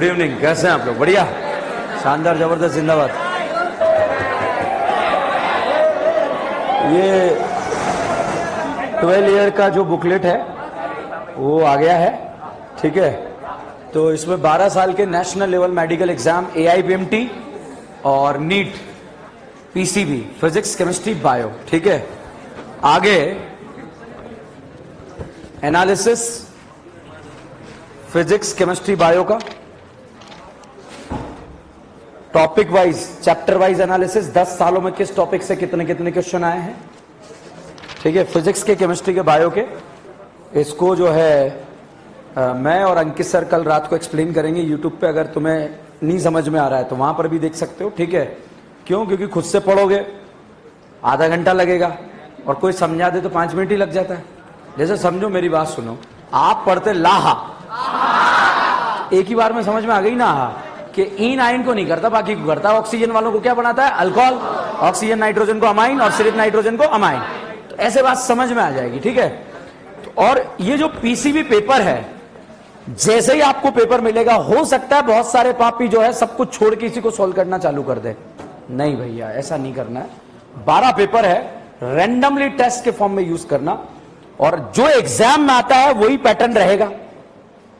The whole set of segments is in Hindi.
गुड इवनिंग, कैसे हैं आप लोग? बढ़िया, शानदार, जबरदस्त, जिंदाबाद। ये 12 ईयर का जो बुकलेट है वो आ गया है, ठीक है। तो इसमें 12 साल के national level medical exam, AIPMT और NEET, PCB, physics, chemistry, bio, ठीक है। आगे एनालिसिस फिजिक्स, केमिस्ट्री, बायो का topic wise, chapter wise analysis, 10 सालों में किस टॉपिक से कितने कितने क्वेश्चन आए हैं, ठीक है। फिजिक्स के, केमिस्ट्री के, बायो के, इसको जो है मैं और अंकित सर कल रात को एक्सप्लेन करेंगे यूट्यूब पे। अगर तुम्हें नहीं समझ में आ रहा है तो वहां पर भी देख सकते हो, ठीक है। क्यों? क्योंकि खुद से पढ़ोगे आधा घंटा लगेगा और कोई समझा दे तो 5 मिनट ही लग जाता है। जैसे समझो, मेरी बात सुनो, आप पढ़ते लाहा, एक ही बार में समझ में आ गई ना कि इन आइन को नहीं करता, बाकी को करता। ऑक्सीजन वालों को क्या बनाता है? अल्कोहल। ऑक्सीजन नाइट्रोजन को अमाइन और सिर्फ नाइट्रोजन को अमाइन। तो ऐसे बात समझ में आ जाएगी, ठीक है। तो और ये जो PCB पेपर है, जैसे ही आपको पेपर मिलेगा, हो सकता है बहुत सारे पापी जो है सब कुछ छोड़ के इसी को सॉल्व करना चालू कर दे। नहीं भैया, ऐसा नहीं करना है। 12 पेपर है, रैंडमली टेस्ट के फॉर्म में यूज करना, और जो एग्जाम में आता है वही पैटर्न रहेगा,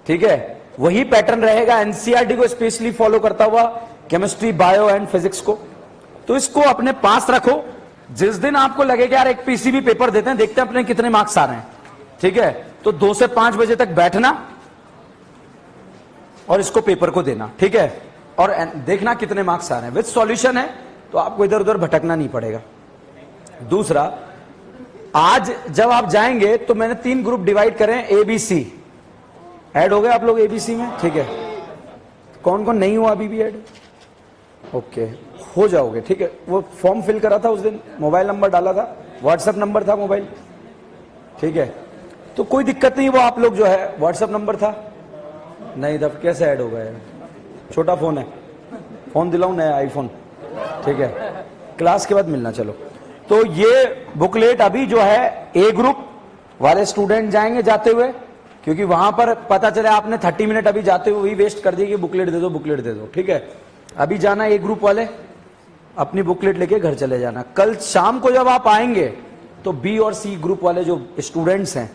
ठीक है। वही पैटर्न रहेगा, NCERT को स्पेशली फॉलो करता हुआ, केमिस्ट्री, बायो एंड फिजिक्स को। तो इसको अपने पास रखो। जिस दिन आपको लगे कि यार एक PCB पेपर देते हैं, देखते हैं अपने कितने मार्क्स आ रहे हैं, ठीक है। तो 2 से 5 बजे तक बैठना और इसको पेपर को देना, ठीक है। और देखना कितने मार्क्स आ रहे हैं। विद सॉल्यूशन है तो आपको इधर उधर भटकना नहीं पड़ेगा। दूसरा, आज जब आप जाएंगे तो मैंने 3 ग्रुप डिवाइड करें, ABC। ऐड हो गए आप लोग ABC में, ठीक है। कौन कौन नहीं हुआ अभी भी ऐड? ओके, हो जाओगे, ठीक है। वो फॉर्म फिल करा था उस दिन, मोबाइल नंबर डाला था, व्हाट्सएप नंबर था मोबाइल, ठीक है। तो कोई दिक्कत नहीं, वो आप लोग जो है व्हाट्सएप नंबर था नहीं, तब कैसे ऐड हो गए? छोटा फोन है, फोन दिलाऊं नया आईफोन, ठीक है। क्लास के बाद मिलना, चलो। तो ये बुकलेट अभी जो है A ग्रुप वाले स्टूडेंट जाएंगे जाते हुए, क्योंकि वहां पर पता चले आपने 30 मिनट अभी जाते हुए वही वेस्ट कर दिए कि बुकलेट दे दो, बुकलेट दे दो, ठीक है। अभी जाना A ग्रुप वाले, अपनी बुकलेट लेके घर चले जाना। कल शाम को जब आप आएंगे तो B और C ग्रुप वाले जो स्टूडेंट्स हैं,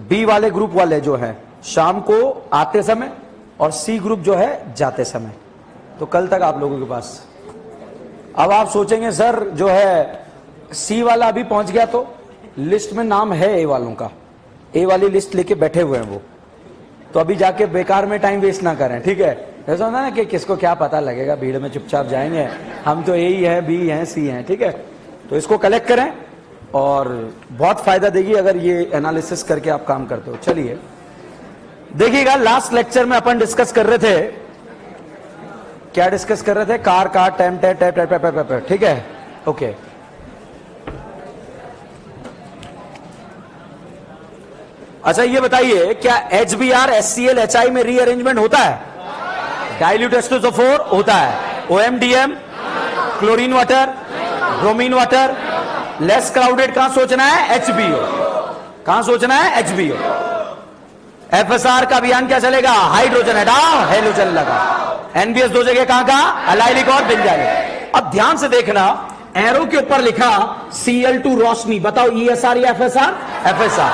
B वाले ग्रुप वाले जो है शाम को आते समय, और C ग्रुप जो है जाते समय। तो कल तक आप लोगों के पास। अब आप सोचेंगे सर जो है C वाला अभी पहुंच गया तो लिस्ट में नाम है A वालों का, A वाली लिस्ट लेके बैठे हुए हैं वो, तो अभी जाके बेकार में टाइम वेस्ट ना करें, ठीक है। ऐसा होता है ना कि किसको क्या पता लगेगा, भीड़ में चुपचाप जाएंगे, हम तो A ही है, B हैं, C हैं, ठीक है। तो इसको कलेक्ट करें और बहुत फायदा देगी अगर ये एनालिसिस करके आप काम करते हो। चलिए देखिएगा, लास्ट लेक्चर में अपन डिस्कस कर रहे थे, क्या डिस्कस कर रहे थे? कार, टैम, ठीक है, ओके। अच्छा ये बताइए, क्या HBr, HCl, HI में रीअरेंजमेंट होता है? डाइल्यूट H2SO4 होता है। OMDM, chlorine water, bromine water, less crowded कहां सोचना है? HBO। कहां सोचना है? HBO। FSR का अभियान क्या चलेगा? हाइड्रोजन हटाओ, हेलोजन लगा। NBS 2 जगह कहां का? अलाइलिक और बेंजाइलिक। अब ध्यान से देखना, एरो के ऊपर लिखा Cl2 रोशनी, बताओ ESR या FSR? FSR।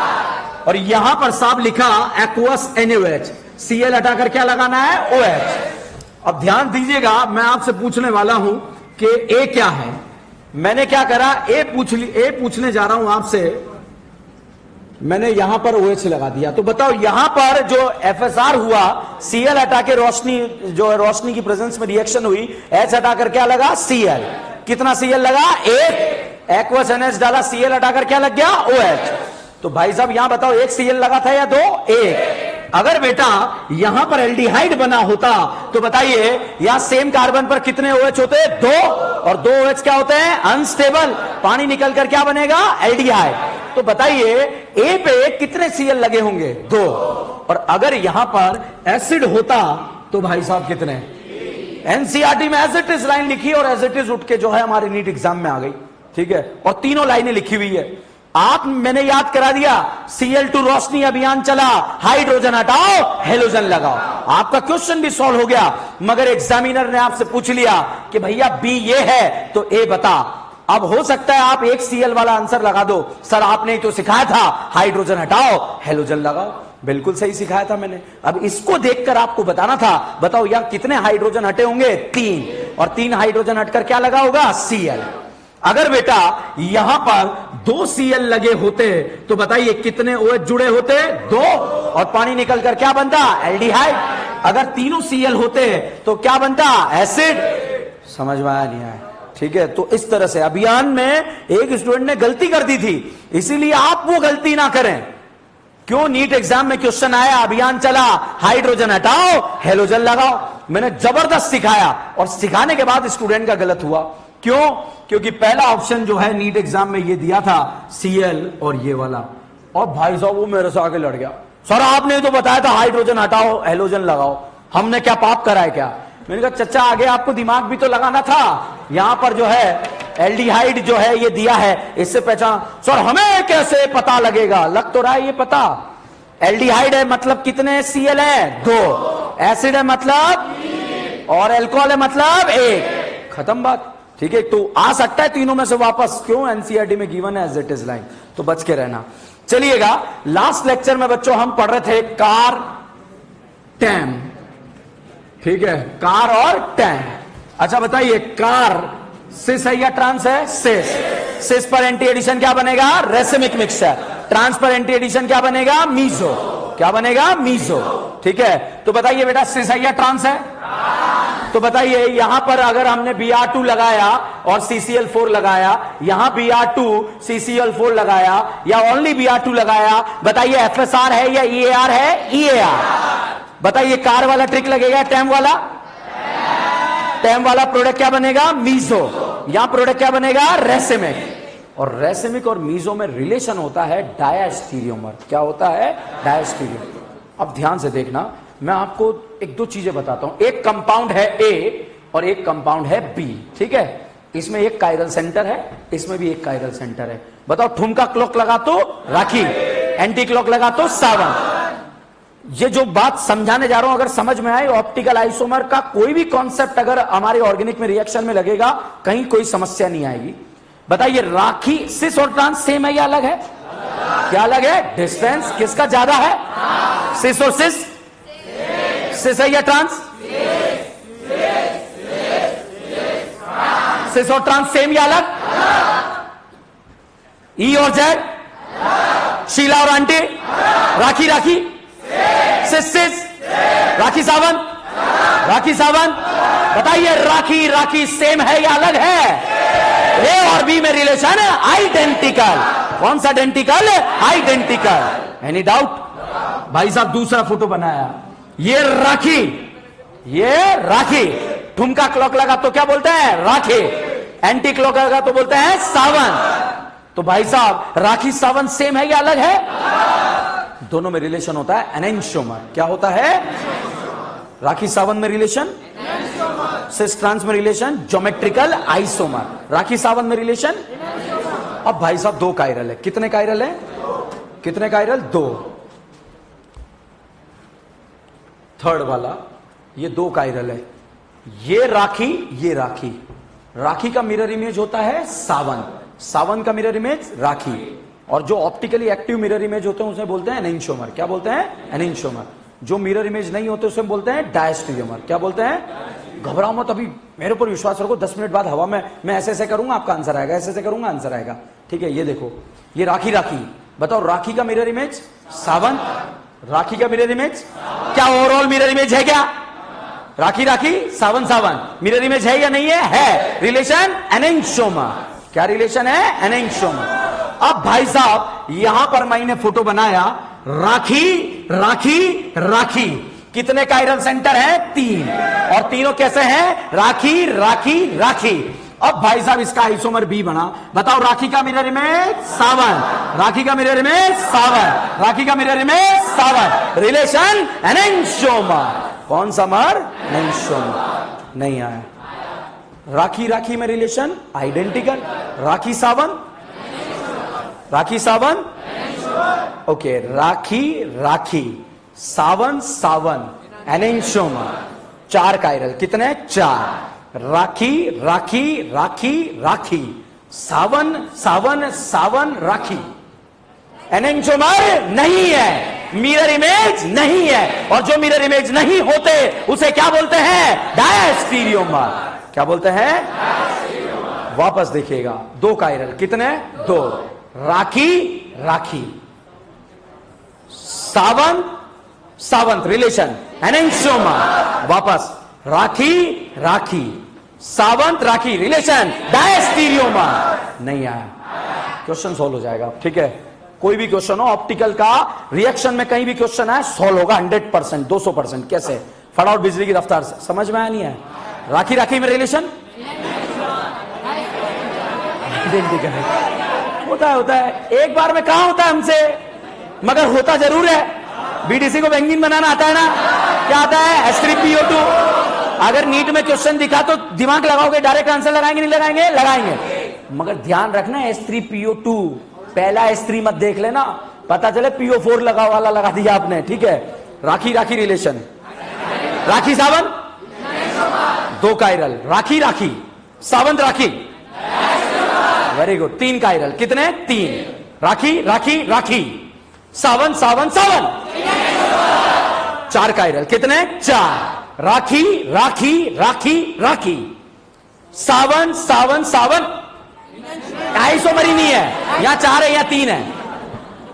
और यहां पर साहब लिखा एक्वस NaOH, Cl हटाकर क्या लगाना है? OH। अब ध्यान दीजिएगा, मैं आपसे पूछने वाला हूं कि A क्या है। मैंने क्या करा, A पूछने जा रहा हूं आपसे, मैंने यहां पर OH लगा दिया। तो बताओ यहां पर जो FSR हुआ, Cl हटा के रोशनी, जो है रोशनी की प्रेजेंस में रिएक्शन हुई, H हटाकर क्या लगा? Cl। कितना Cl लगा? 1। एक्वस NH डाला, Cl हटाकर क्या लग गया? OH। तो भाई साहब यहां बताओ, 1 Cl लगा था या 2? 1। अगर बेटा यहां पर एल्डिहाइड बना होता तो बताइए यहां सेम कार्बन पर कितने OH होते? 2। और 2 OH क्या होते हैं? अनस्टेबल। पानी निकलकर क्या बनेगा? एल्डिहाइड। तो बताइए A पे कितने Cl लगे होंगे? 2। और अगर यहां पर एसिड होता तो भाई साहब कितने? NCERT में एज इट इज लाइन लिखी और एज इट इज उठ के जो है हमारे नीट एग्जाम में आ गई, ठीक है। और तीनों लाइनें लिखी हुई है। मैंने याद करा दिया, Cl2 रोशनी अभियान चला, हाइड्रोजन हटाओ हेलोजन लगाओ, आपका क्वेश्चन भी सॉल्व हो गया। मगर एग्जामिनर ने आपसे पूछ लिया कि भैया बी ये है तो ए बता। अब हो सकता है आप एक Cl वाला आंसर लगा दो, सर आपने तो सिखाया था हाइड्रोजन हटाओ हेलोजन लगाओ। बिल्कुल सही सिखाया था मैंने। अब इसको देखकर आपको बताना था, बताओ यहां कितने हाइड्रोजन हटे होंगे? 3, और 3 हाइड्रोजन हटकर क्या लगा होगा? Cl। अगर बेटा यहां पर 2 Cl लगे होते तो बताइए कितने OH जुड़े होते? 2, और पानी निकलकर क्या बनता? एल्डिहाइड। अगर तीनों Cl होते तो क्या बनता? एसिड। समझ में आया नहीं आया? ठीक है, तो इस तरह से अभियान में एक स्टूडेंट ने गलती कर दी थी, इसीलिए आप वो गलती ना करें। क्यों? नीट एग्जाम में क्वेश्चन आया, अभियान चला, हाइड्रोजन हटाओ हेलोजन लगाओ। मैंने जबरदस्त सिखाया और सिखाने के बाद स्टूडेंट का गलत हुआ। क्यों? क्योंकि पहला ऑप्शन जो है नीट एग्जाम में ये दिया था Cl और ये वाला, और भाई साहब वो मेरे से आगे लड़ गया, सर आपने तो बताया था हाइड्रोजन हटाओ हेलोजन लगाओ, हमने क्या पाप करा है क्या? मैंने कहा चचा आगे आपको दिमाग भी तो लगाना था, यहां पर जो है एल्डिहाइड जो है ये दिया है, इससे पहचान। सर हमें कैसे पता लगेगा? लग तो रहा है ये पता। एल्डिहाइड है मतलब कितने Cl है? 2, एसिड है मतलब, और अल्कोहल है मतलब 1, खत्म बात। ठीक है, तो आ सकता है तीनों में से वापस। क्यों? एनसीईआरटी में गिवन है एज इट इज लाइन, तो बच के रहना। चलिएगा, लास्ट लेक्चर में बच्चों हम पढ़ रहे थे कार टैम। ठीक है, कार और टैम। अच्छा बताइए, कार सिस है या ट्रांस है? सिस। सिस पर एंटी एडिशन क्या बनेगा? Racemic mixture. ट्रांस पर एंटी एडिशन क्या बनेगा? मीजो। क्या बनेगा? मीजो। ठीक है, तो बताइए बेटा सिस है या ट्रांस है? तो बताइए यहां पर अगर हमने Br2 लगाया और CCl4 लगाया, यहां Br2 CCl4 लगाया या ओनली Br2 लगाया, बताइए FSR है या EAR है? EAR। बताइए कार वाला ट्रिक लगेगा, टैम वाला? टैम वाला प्रोडक्ट क्या बनेगा? मीजो। यहां प्रोडक्ट क्या बनेगा? रेसिमिक। और रेसिमिक और मीजो में रिलेशन होता है डायस्टीरियोमर। क्या होता है? डायस्टीरियोमर। अब ध्यान से देखना, मैं आपको एक दो चीजें बताता हूं। एक कंपाउंड है A और एक कंपाउंड है B। ठीक है, इसमें एक कायरल सेंटर है, इसमें भी एक कायरल सेंटर है। बताओ ठुमका क्लॉक लगा तो राखी, एंटी क्लॉक लगा तो सावन। ये जो बात समझाने जा रहा हूं अगर समझ में आए, ऑप्टिकल आइसोमर का कोई भी कॉन्सेप्ट अगर हमारे ऑर्गेनिक में रिएक्शन में लगेगा, कहीं कोई समस्या नहीं आएगी। बताइए राखी सिस और ट्रांस सेम है या अलग है? क्या अलग है? डिस्टेंस किसका ज्यादा है? सिस और सिस? सिस है या ट्रांस? सिस और ट्रांस सेम या अलग? ई और जेड? शीला और आंटी? राखी राखी? सिस सिस? राखी सावन? राखी सावन? बताइए राखी राखी सेम है या अलग है? ए और बी में रिलेशन है आइडेंटिकल। कौन सा आइडेंटिकल? आइडेंटिकल। Any doubt? भाई साहब दूसरा फोटो बनाया, ये राखी, ये राखी। ठुमका क्लॉक लगा तो क्या बोलते हैं? राखी। एंटी क्लॉक लगा तो बोलते हैं सावन। तो भाई साहब राखी सावन सेम है या अलग है? दोनों में रिलेशन होता है एनेंशियोमर। क्या होता है? राखी सावन में रिलेशन, सिस ट्रांस में रिलेशन ज्योमेट्रिकल आइसोमर। राखी सावन में रिलेशन। अब भाई साहब 2 कायरल है। कितने कायरल है? कितने कायरल? 2। थर्ड वाला ये 2 कायरल है। ये राखी, ये राखी। राखी का मिरर इमेज होता है सावन, सावन का मिरर इमेज राखी। और जो ऑप्टिकली एक्टिव मिरर इमेज होते हैं उसे बोलते हैं एनेंशियोमर। क्या बोलते हैं? एनेंशियोमर। जो मिरर इमेज नहीं होते उसे बोलते हैं डायस्टीरियोमर। क्या बोलते हैं? घबराओ मत, अभी मेरे ऊपर विश्वास रखो, 10 मिनट बाद हवा में मैं ऐसे ऐसे करूंगा, आपका आंसर आएगा, ऐसे ऐसे करूंगा, आंसर आएगा। ठीक है, ये देखो, ये राखी राखी। बताओ राखी का मिरर इमेज सावन, राखी का मिरर इमेज क्या ओवरऑल मिरर इमेज है? क्या राखी राखी सावन सावन मिरर इमेज है या नहीं है? है। Relation enantiomer. क्या रिलेशन है? एनेंशियोमर। अब भाई साहब यहां पर मैंने फोटो बनाया, राखी राखी राखी। कितने कायरल सेंटर है? 3। और तीनों कैसे हैं? राखी राखी राखी। अब भाई साहब इसका आइसोमर B बना। बताओ राखी का मिरर इमेज सावन, राखी का मिरर इमेज सावन, राखी का mirror image Sawan. Relation enantiomer. कौन सा मर? एनेंशियोमर। नहीं आया। राखी राखी में relation identical, Rakhi Sawan Rakhi Sawan, okay, Rakhi Rakhi, Sawan Sawan, enantiomer, 4 chiral, कितने? 4। राखी राखी राखी राखी, सावन सावन सावन राखी। एनेंशोमर नहीं है, मिरर इमेज नहीं है, और जो मिरर इमेज नहीं होते उसे क्या बोलते हैं? डायस्टीरियोमर। क्या बोलते हैं? वापस देखिएगा, 2 कायरल, कितने? 2। राखी राखी, सावन सावंत, रिलेशन, एनेंशोमा, वापस राखी राखी, सावंत राखी, रिलेशन, डायस्टीरियोमा। नहीं आया, क्वेश्चन सोल्व हो जाएगा। ठीक है, कोई भी क्वेश्चन हो ऑप्टिकल का, रिएक्शन में कहीं भी क्वेश्चन है, सोल्व होगा 100%, 200%। कैसे? फटाफट बिजली की रफ्तार से। समझ में आया नहीं है? राखी राखी में रिलेशन होता है एक बार में, कहां होता है हमसे, मगर होता जरूर है। बीडीसी को बेंजीन बनाना आता है ना? क्या आता है? H3PO2। अगर नीट में क्वेश्चन दिखा तो दिमाग लगाओगे, डायरेक्ट आंसर लगाएंगे? नहीं लगाएंगे? लगाएंगे। मगर ध्यान रखना, H3PO2, पहला H3 मत देख लेना, पता चले PO4 लगा दिया आपने। ठीक है, राखी राखी रिलेशन, राखी सावन, 2 कायरल, राखी राखी, सावंत राखी, वेरी गुड, 3 कायरल, कितने? 3। राखी राखी राखी, सावन सावन सावन, 4 कायरल, कितने? 4। राखी राखी राखी राखी, सावन सावन सावन, 250 मरी नहीं है, या 4 है या 3 है।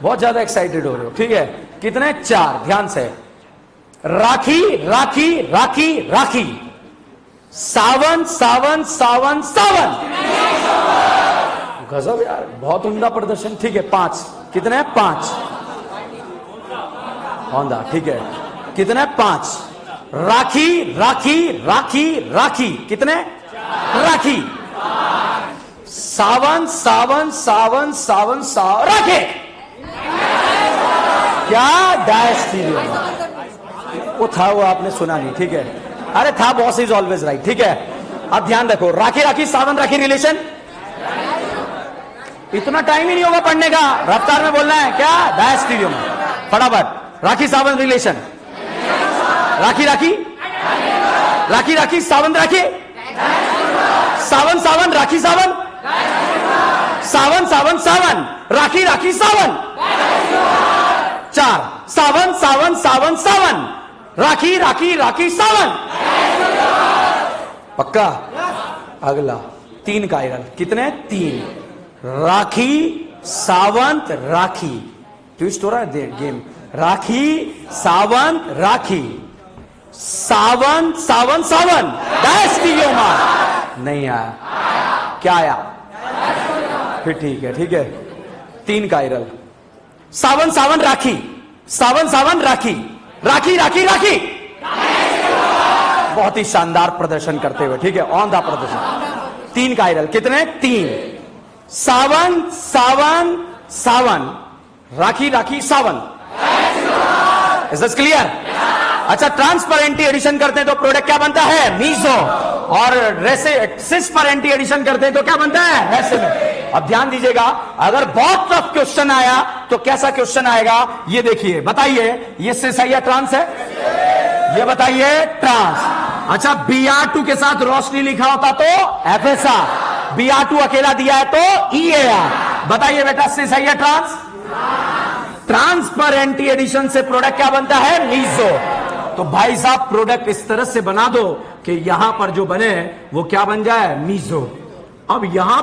बहुत ज्यादा एक्साइटेड हो रहे हो। ठीक है, कितने? 4। ध्यान से, राखी राखी राखी राखी, सावन सावन सावन सावन। गजब यार, बहुत उम्दा प्रदर्शन। ठीक है, 5, कितने? 5 औंधा। ठीक है, कितने? 5। राखी राखी राखी राखी, कितने? राखी, सावन सावन सावन सावन सावन, राखे। क्या? डायस्टीरियोमर। वो था, वो आपने सुना नहीं। ठीक है, अरे था, बॉस इज ऑलवेज राइट। ठीक है, अब ध्यान रखो, राखी राखी सावन राखी रिलेशन, इतना टाइम ही नहीं होगा पढ़ने का, रफ्तार में बोलना है। क्या? डायस्टीरियोमर। फटाफट, राखी सावन रिलेशन, राखी राखी राखी राखी, सावन राखी, सावन सावन राखी सावन, सावन सावन सावन, राखी राखी सावन, 4। सावन सावन सावन सावन, राखी राखी राखी सावन। पक्का? अगला 3 कायरल, कितने? 3। राखी सावंत राखी, ट्विस्ट हो रहा है गेम। राखी सावंत राखी, सावन सावन सावन, डायस्टीरियोमर। नहीं आया। क्या आया? फिर ठीक है, ठीक है, 3 कायरल, सावन सावन राखी, सावन सावन राखी, राखी राखी राखी। बहुत ही शानदार प्रदर्शन करते हुए। ठीक है, ऑन द प्रदर्शन। 3 कायरल, कितने? 3। Sawan Sawan Sawan, Rakhi Rakhi Sawan. Is this clear? अच्छा, ट्रांसपेरेंटी एडिशन करते हैं तो प्रोडक्ट क्या बनता है? मीजो। और सिस पर एंटी एडिशन करते हैं तो क्या बनता है? रेसिमे। अब ध्यान दीजिएगा, अगर बहुत टफ क्वेश्चन आया तो कैसा क्वेश्चन आएगा ये देखिए। बताइए, ये सिस है या ट्रांस है? ये बताइए, ट्रांस। अच्छा, Br2 के साथ रोशनी लिखा होता तो FSR, Br2 अकेला दिया है तो EAR। बताइए बेटा, सिस है या ट्रांस? ट्रांस पर एंटी एडिशन से प्रोडक्ट क्या बनता है? मीजो। तो भाई साहब, प्रोडक्ट इस तरह से बना दो कि यहां पर जो बने वो क्या बन जाए? मीजो। अब यहां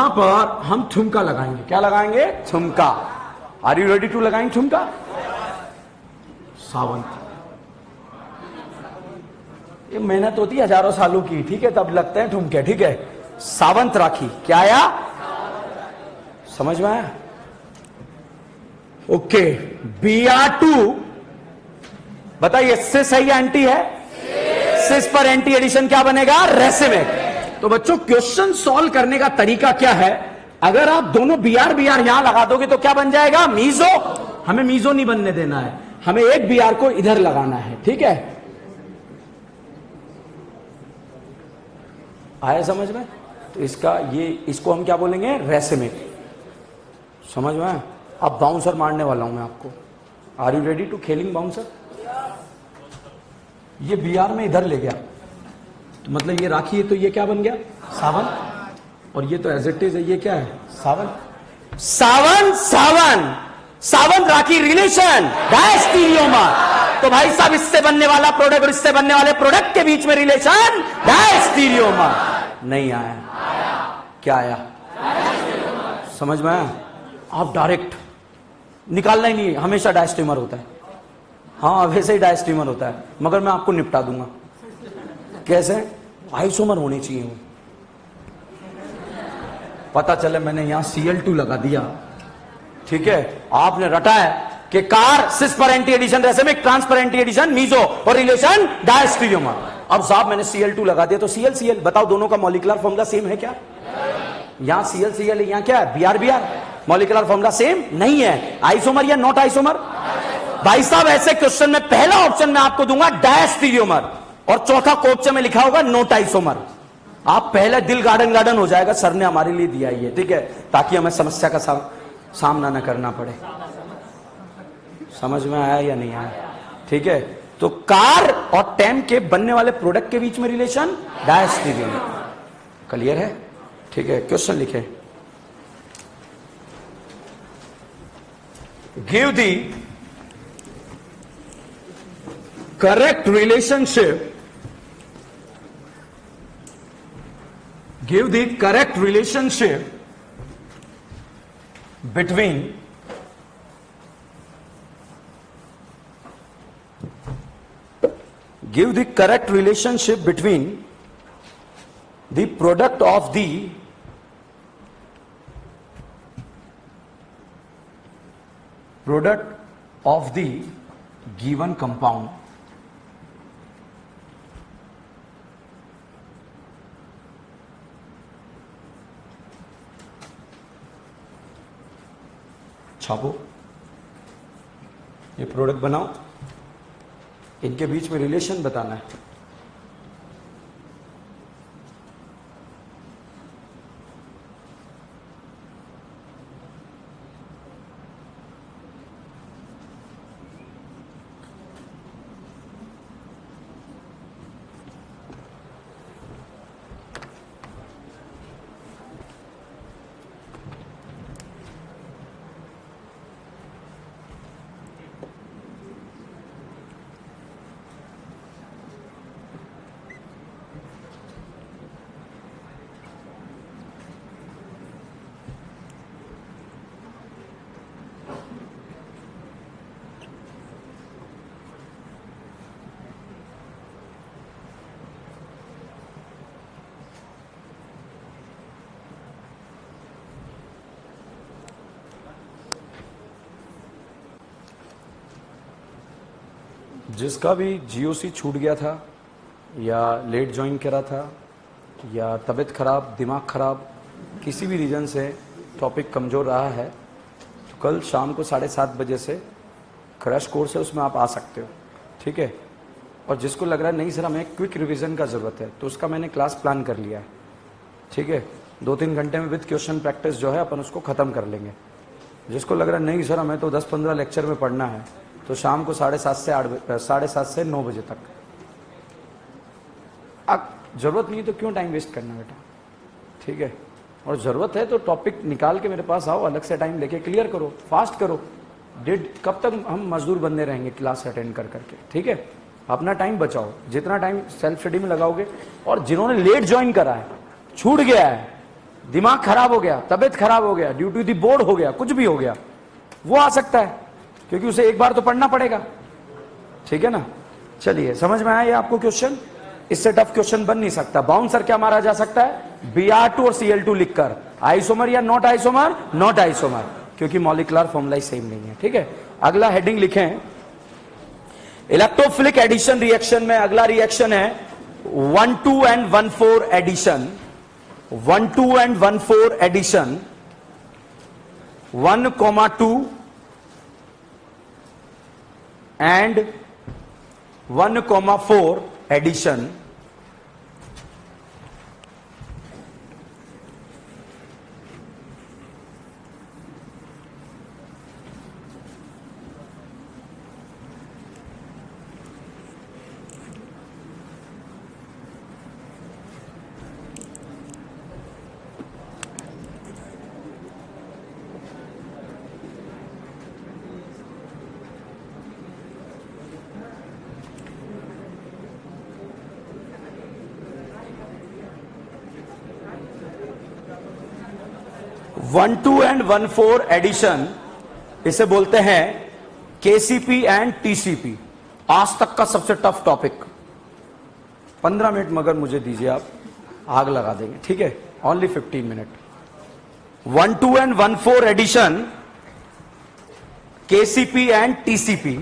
पर हम ठुमका लगाएंगे। क्या लगाएंगे? ठुमका। आर यू रेडी टू लगाएंगे ठुमका? सावंत। ये मेहनत होती है हजारों सालों की। ठीक है, तब लगते हैं ठुमके। ठीक है, सावंत राखी। क्या आया? समझ में आया? ओके, Br2 बताइए, सिस है या एंटी है? सिस पर एंटी एडिशन क्या बनेगा? रेसिमिक। तो बच्चों, क्वेश्चन सॉल्व करने का तरीका क्या है? अगर आप दोनों Br यहां लगा दोगे तो क्या बन जाएगा? मीजो। हमें मीजो नहीं बनने देना है, हमें एक Br को इधर लगाना है। ठीक है, आया समझ में? तो इसको हम क्या बोलेंगे? रेसिमिक। समझ में? अब बाउंसर मारने वाला हूं मैं आपको। आर यू रेडी टू खेलिंग बाउंसर? ये बिहार में इधर ले गया, तो मतलब ये राखी है, तो ये क्या बन गया? सावन। और ये तो एज इट इज है, ये क्या है? सावन। सावन सावन सावन राखी रिलेशन डायस्टीरियोमर। तो भाई साहब, इससे बनने वाला प्रोडक्ट और इससे बनने वाले प्रोडक्ट के बीच में रिलेशन डायस्टीरियोमर। नहीं आया? क्या आया? समझ में आया? आप डायरेक्ट निकालना ही नहीं, हमेशा डायस्टीरियोमर होता है। हाँ, वैसे ही डायस्टीरियोमर होता है, मगर मैं आपको निपटा दूंगा। कैसे? आइसोमर होने चाहिए। पता चले मैंने यहां Cl2 लगा दिया, ठीक है, आपने रटा है कि कार सिसपेरेंटी एडिशन, रेसिमिक ट्रांसपेरेंटी एडिशन, मीजो और रिलेशन डायस्टीरियोमर। अब साहब मैंने Cl2 लगा दिया तो Cl बताओ दोनों का मॉलिक्यूलर फॉर्मूला सेम है क्या? यहां Cl है, यहां क्या है? Br। मॉलिक्यूलर फॉर्मूला सेम नहीं है। आइसोमर या नॉट आइसोमर? भाई साहब ऐसे क्वेश्चन में पहला ऑप्शन मैं आपको दूंगा डायस्टीरियोमर, और चौथा ऑप्शन में लिखा होगा नॉट आइसोमर। आप पहले दिल गार्डन हो जाएगा, सर ने हमारे लिए दिया ही है, ठीक है, ताकि हमें समस्या का सामना न करना पड़े। समझ में आया या नहीं आया? ठीक है, तो कार और टेम के बनने वाले प्रोडक्ट के बीच में रिलेशन डायस्टीरियोमर। क्लियर है? ठीक है, क्वेश्चन लिखे। Give the correct relationship, give the correct relationship between the product of the given compound छापो, ये प्रोडक्ट बनाओ, इनके बीच में रिलेशन बताना है। जिसका भी जीओसी छूट गया था या लेट ज्वाइन करा था या तबीयत खराब, दिमाग खराब, किसी भी रीजन से टॉपिक कमज़ोर रहा है, तो कल शाम को 7:30 बजे से क्रैश कोर्स है, उसमें आप आ सकते हो, ठीक है। और जिसको लग रहा है नहीं सर हमें क्विक रिवीजन का ज़रूरत है, तो उसका मैंने क्लास प्लान कर लिया है, ठीक है। 2-3 घंटे में विद क्वेश्चन प्रैक्टिस जो है अपन उसको ख़त्म कर लेंगे। जिसको लग रहा है नहीं सर हमें तो 10-15 लेक्चर में पढ़ना है, तो शाम को 7:30 से 9 बजे तक। अब ज़रूरत नहीं है तो क्यों टाइम वेस्ट करना बेटा, ठीक है। और ज़रूरत है तो टॉपिक निकाल के मेरे पास आओ, अलग से टाइम लेके क्लियर करो, फास्ट करो। कब तक हम मजदूर बनने रहेंगे क्लास अटेंड कर करके, ठीक है। अपना टाइम बचाओ, जितना टाइम सेल्फ स्टडी में लगाओगे। और जिन्होंने लेट ज्वाइन करा है, छूट गया है, दिमाग खराब हो गया, तबियत खराब हो गया, ड्यू टू दी बोर्ड हो गया, कुछ भी हो गया, वो आ सकता है, क्योंकि उसे एक बार तो पढ़ना पड़ेगा, ठीक है ना। चलिए समझ में आया ये आपको क्वेश्चन? इससे टफ क्वेश्चन बन नहीं सकता। बाउंसर क्या मारा जा सकता है? Br2 और Cl2 लिखकर। आइसोमर या नॉट आइसोमर? नॉट आइसोमर, क्योंकि मॉलिक्यूलर फॉर्मूला सेम नहीं है, ठीक है। अगला हेडिंग लिखें, इलेक्ट्रोफिलिक एडिशन रिएक्शन में अगला रिएक्शन है 1,2 and 1,4 addition. 1,2 and 1,4 addition, 1,2 and 1,4 addition. 1 2 and 1 4 addition, इसे बोलते हैं केसीपी एंड टीसीपी। आज तक का सबसे टफ टॉपिक। 15 मिनट मगर मुझे दीजिए, आप आग लगा देंगे, ठीक है? Only 15 minute. 1 2 and 1 4 addition, KCP and TCP.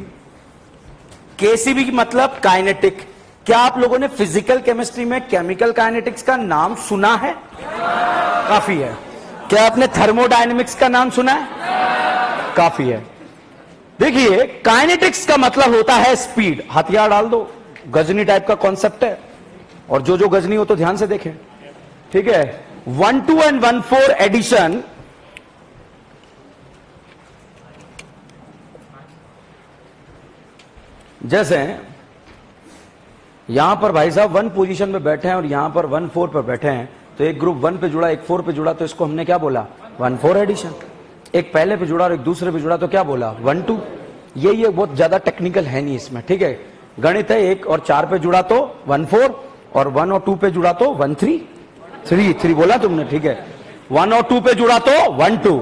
KCP की मतलब काइनेटिक। क्या आप लोगों ने फिजिकल केमिस्ट्री में केमिकल काइनेटिक्स का नाम सुना है? काफी है। क्या आपने थर्मोडायनेमिक्स का नाम सुना है? काफी है। देखिए, काइनेटिक्स का मतलब होता है स्पीड। हथियार डाल दो, गजनी टाइप का कॉन्सेप्ट है। और जो जो गजनी हो तो ध्यान से देखें, ठीक है? 1 2 and 1 4 एडिशन, जैसे यहां पर भाई साहब 1 पोजीशन पे बैठे हैं और यहां पर 1 4 पे बैठे हैं, तो एक ग्रुप 1 पे जुड़ा, एक 4 पे जुड़ा, तो इसको हमने क्या बोला? 1 4 एडिशन। एक पहले पे जुड़ा और एक दूसरे पे जुड़ा, तो क्या बोला? 1 2। ये बहुत ज्यादा टेक्निकल है नहीं इसमें, ठीक है? गणित है। 1 और 4 पे जुड़ा तो 1 4, और 1 और 2 पे जुड़ा तो 1 3 बोला तुमने, ठीक है? 1 और 2 पे जुड़ा तो 1 2।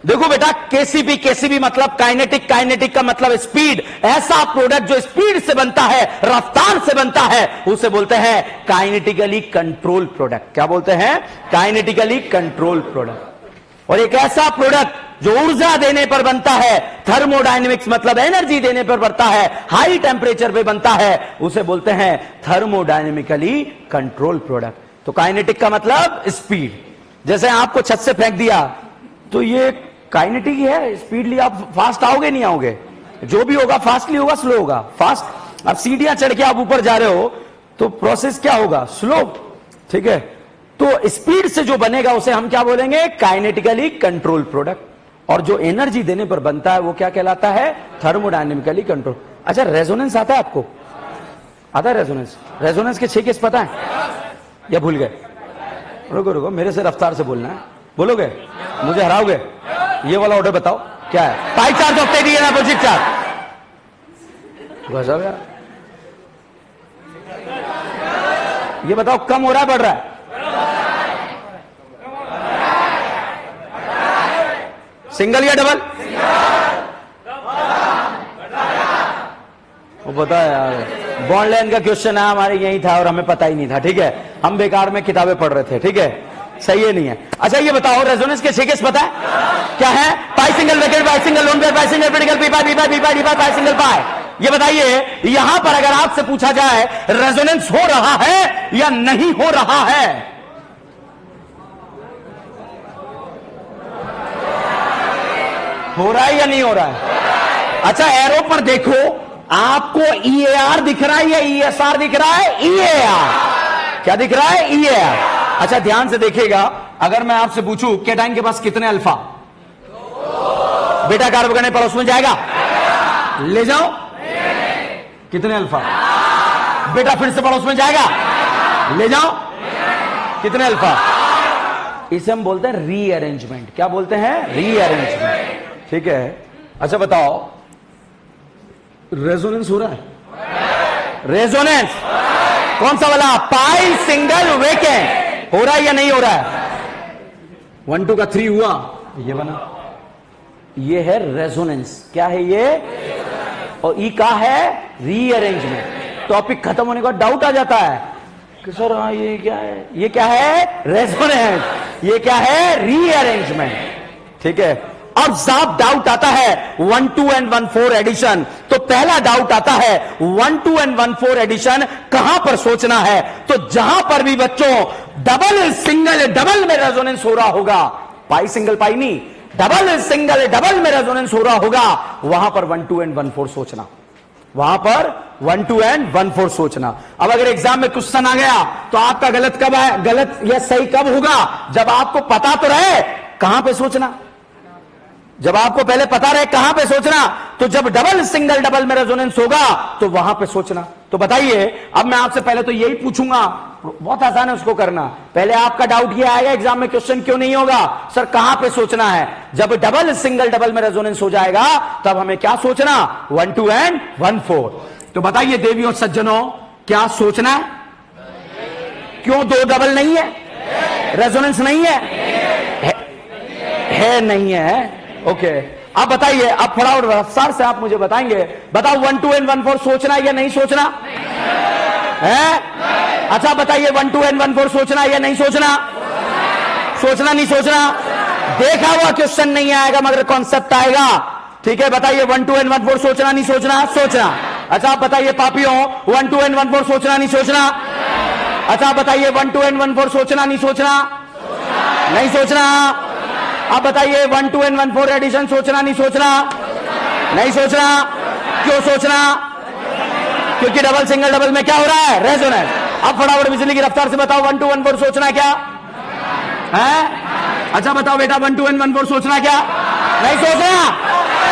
देखो बेटा, केसीबी, केसीबी मतलब काइनेटिक, काइनेटिक का मतलब स्पीड। ऐसा प्रोडक्ट जो स्पीड से बनता है, रफ्तार से बनता है, उसे बोलते हैं काइनेटिकली कंट्रोल प्रोडक्ट। क्या बोलते हैं? Kinetically controlled product. और एक ऐसा प्रोडक्ट जो ऊर्जा देने पर बनता है, थर्मोडायनेमिक्स मतलब एनर्जी देने पर बनता है, हाई टेम्परेचर पे बनता है, उसे बोलते हैं थर्मोडायनेमिकली कंट्रोल प्रोडक्ट। तो काइनेटिक का मतलब स्पीड। जैसे आपको छत से फेंक दिया, तो ये काइनेटिक ही है। स्पीडली आप फास्ट आओगे नहीं आओगे? जो भी होगा फास्टली होगा, स्लो होगा? फास्ट। अब सीढ़ियां चढ़ के आप ऊपर जा रहे हो, तो प्रोसेस क्या होगा? स्लो, ठीक है? तो स्पीड से जो बनेगा उसे हम क्या बोलेंगे? Kinetically controlled product. और जो एनर्जी देने पर बनता है वो क्या कहलाता है? Thermodynamically control. अच्छा, रेजोनेंस आता है आपको? आता है रेजोनेंस? रेजोनेंस के 6 केस पता है या भूल गए? रुको रुको, मेरे से रफ्तार से बोलना है। बोलोगे? मुझे हराओगे? ये वाला ऑर्डर बताओ क्या है? पाई चार्ज ऑफ टेडी है, अपोजिट चार्ज। गजब यार। ये बताओ, कम हो रहा है बढ़ रहा है? सिंगल या डबल? वो पता है यार, बॉन्ड लाइन का क्वेश्चन है हमारे, यही था और हमें पता ही नहीं था, ठीक है? हम बेकार में किताबें पढ़ रहे थे, ठीक है? सही है नहीं है? अच्छा, ये बताओ, रेजोनेंस के 6 केस पता है क्या है? पाई सिंगल ब्रैकेट, पाई सिंगल लोन पेयर, पाई सिंगल क्रिटिकल, पी पाई, पी पाई, पी पाई, डी पाई, पाई सिंगल पाई। ये बताइए, यहां पर अगर आपसे पूछा जाए रेजोनेंस हो रहा है या नहीं हो रहा है? हो रहा है या नहीं हो रहा है? अच्छा, एरो पर देखो, आपको ईएआर दिख रहा है या ईएसआर दिख रहा है? ईएआर। क्या दिख रहा है? ईएआर। अच्छा, ध्यान से देखिएगा, अगर मैं आपसे पूछूं केटाइन के पास कितने अल्फा? बेटा कार्बन पड़ोस में जाएगा? ले जाओ। कितने अल्फा? बेटा फिर से पड़ोस में जाएगा? ले जाओ। कितने अल्फा? इसे हम बोलते हैं रीअरेंजमेंट। क्या बोलते हैं? रीअरेंजमेंट, ठीक है? अच्छा बताओ, रेजोनेंस हो रहा है? रेजोनेंस कौन सा वाला? पाई सिंगल वेकेंट। हो रहा है या नहीं हो रहा है? 1 2 का 3 हुआ, ये बना। ये है रेजोनेंस। क्या है ये? और ई का है रीअरेंजमेंट। टॉपिक खत्म होने का डाउट आ जाता है कि सर हाँ ये क्या है? ये क्या है? रेजोनेंस। ये क्या है? रीअरेंजमेंट, ठीक है? अब साफ डाउट आता है 1 2 and 1 4 एडिशन। तो पहला डाउट आता है 1 2 and 1 4 एडिशन कहां पर सोचना है? तो जहां पर भी बच्चों डबल सिंगल डबल में रेजोनेंस हो रहा होगा, पाई सिंगल पाई नहीं, डबल सिंगल डबल में रेजोनेंस हो रहा होगा, वहां पर 1 2 and 1 4 सोचना। वहां पर 1 2 and 1 4 सोचना। अब अगर एग्जाम में क्वेश्चन आ गया तो आपका गलत कब है? गलत या सही कब होगा? जब आपको पता तो रहे कहां पे सोचना। जब आपको पहले पता रहे कहां पे सोचना, तो जब डबल सिंगल डबल में रेजोनेंस होगा तो वहां पे सोचना। तो बताइए, अब मैं आपसे पहले तो यही पूछूंगा, बहुत आसान है उसको करना। पहले आपका डाउट ये आएगा एग्जाम में क्वेश्चन क्यों नहीं होगा? सर कहां पे सोचना है? जब डबल सिंगल डबल में रेजोनेंस हो जाएगा तब हमें क्या सोचना? 1 2 and 1 4। तो बताइए देवियों सज्जनों, क्या सोचना है? क्यों 2 डबल नहीं है? रेजोनेंस नहीं है? है नहीं है। ओके, अब बताइए, अब फटाफट रफ्तार से आप मुझे बताएंगे, बताओ 1 2 and 1 4 सोचना या नहीं सोचना है? अच्छा बताइए 1 2 and 1 4 सोचना या नहीं सोचना? सोचना नहीं सोचना? देखा हुआ क्वेश्चन नहीं आएगा मगर कॉन्सेप्ट आएगा। ठीक है, बताइए 1 2 and 1 4 सोचना नहीं सोचना? सोचना। अच्छा आप बताइए पापियों 1 2 and 1 4 सोचना नहीं सोचना? अच्छा बताइए 1 2 and 1 4 सोचना नहीं सोचना? नहीं सोचना। अब बताइए 1 2 and 1 4 एडिशन सोचना नहीं सोचना? नहीं सोचना। क्यों सोचना? क्योंकि डबल सिंगल डबल में क्या हो रहा है? रेजोनेंस। अब फटाफट बिजली की रफ्तार से बताओ 1 2 1 4 सोचना क्या है? अच्छा बताओ बेटा 1 2 and 1 4 सोचना क्या? नहीं सोचना।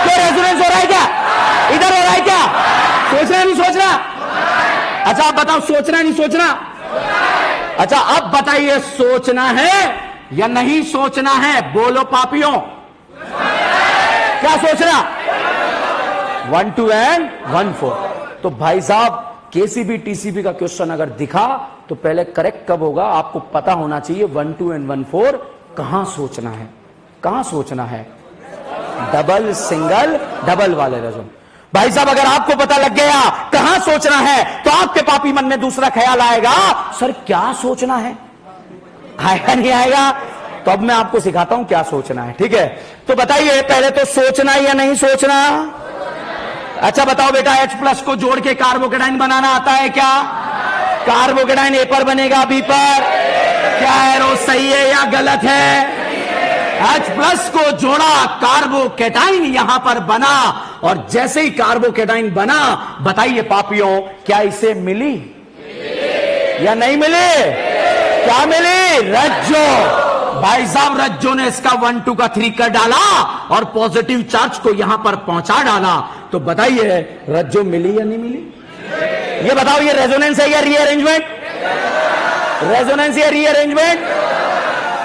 क्यों? रेजोनेंस हो रहा है क्या? इधर हो रहा है क्या? सोचना नहीं सोचना? अच्छा आप बताओ सोचना नहीं सोचना? अच्छा अब बताइए सोचना है या नहीं सोचना है? बोलो पापियों, क्या सोचना? 1 2 and 1 4। तो भाई साहब केसीबी टीसीबी का क्वेश्चन अगर दिखा तो पहले करेक्ट कब होगा आपको पता होना चाहिए। 1 2 and 1 4 कहां सोचना है? कहां सोचना है? डबल सिंगल डबल वाले रेजोनेंस। भाई साहब अगर आपको पता लग गया कहां सोचना है तो आपके पापी मन में दूसरा ख्याल आएगा, सर क्या सोचना है? आएगा नहीं आएगा? तो अब मैं आपको सिखाता हूं क्या सोचना है। ठीक है, तो बताइए पहले तो सोचना या नहीं सोचना? अच्छा बताओ बेटा H+ को जोड़ के कार्बोकेटाइन बनाना आता है क्या? कार्बोकेटाइन ए पर बनेगा बी पर। क्या एरो सही है या गलत है? H+ को जोड़ा, कार्बोकेटाइन यहां पर बना, और जैसे ही कार्बोकेटाइन बना बताइए पापियों क्या इसे मिली या नहीं मिली? क्या मिली? रज्जो। भाई साहब रज्जो ने इसका 1 2 का 3 कर डाला और पॉजिटिव चार्ज को यहां पर पहुंचा डाला। तो बताइए रज्जो मिली या नहीं मिली? ये बताओ ये रेजोनेंस है या रीअरेंजमेंट? रेजोनेंस या रीअरेंजमेंट?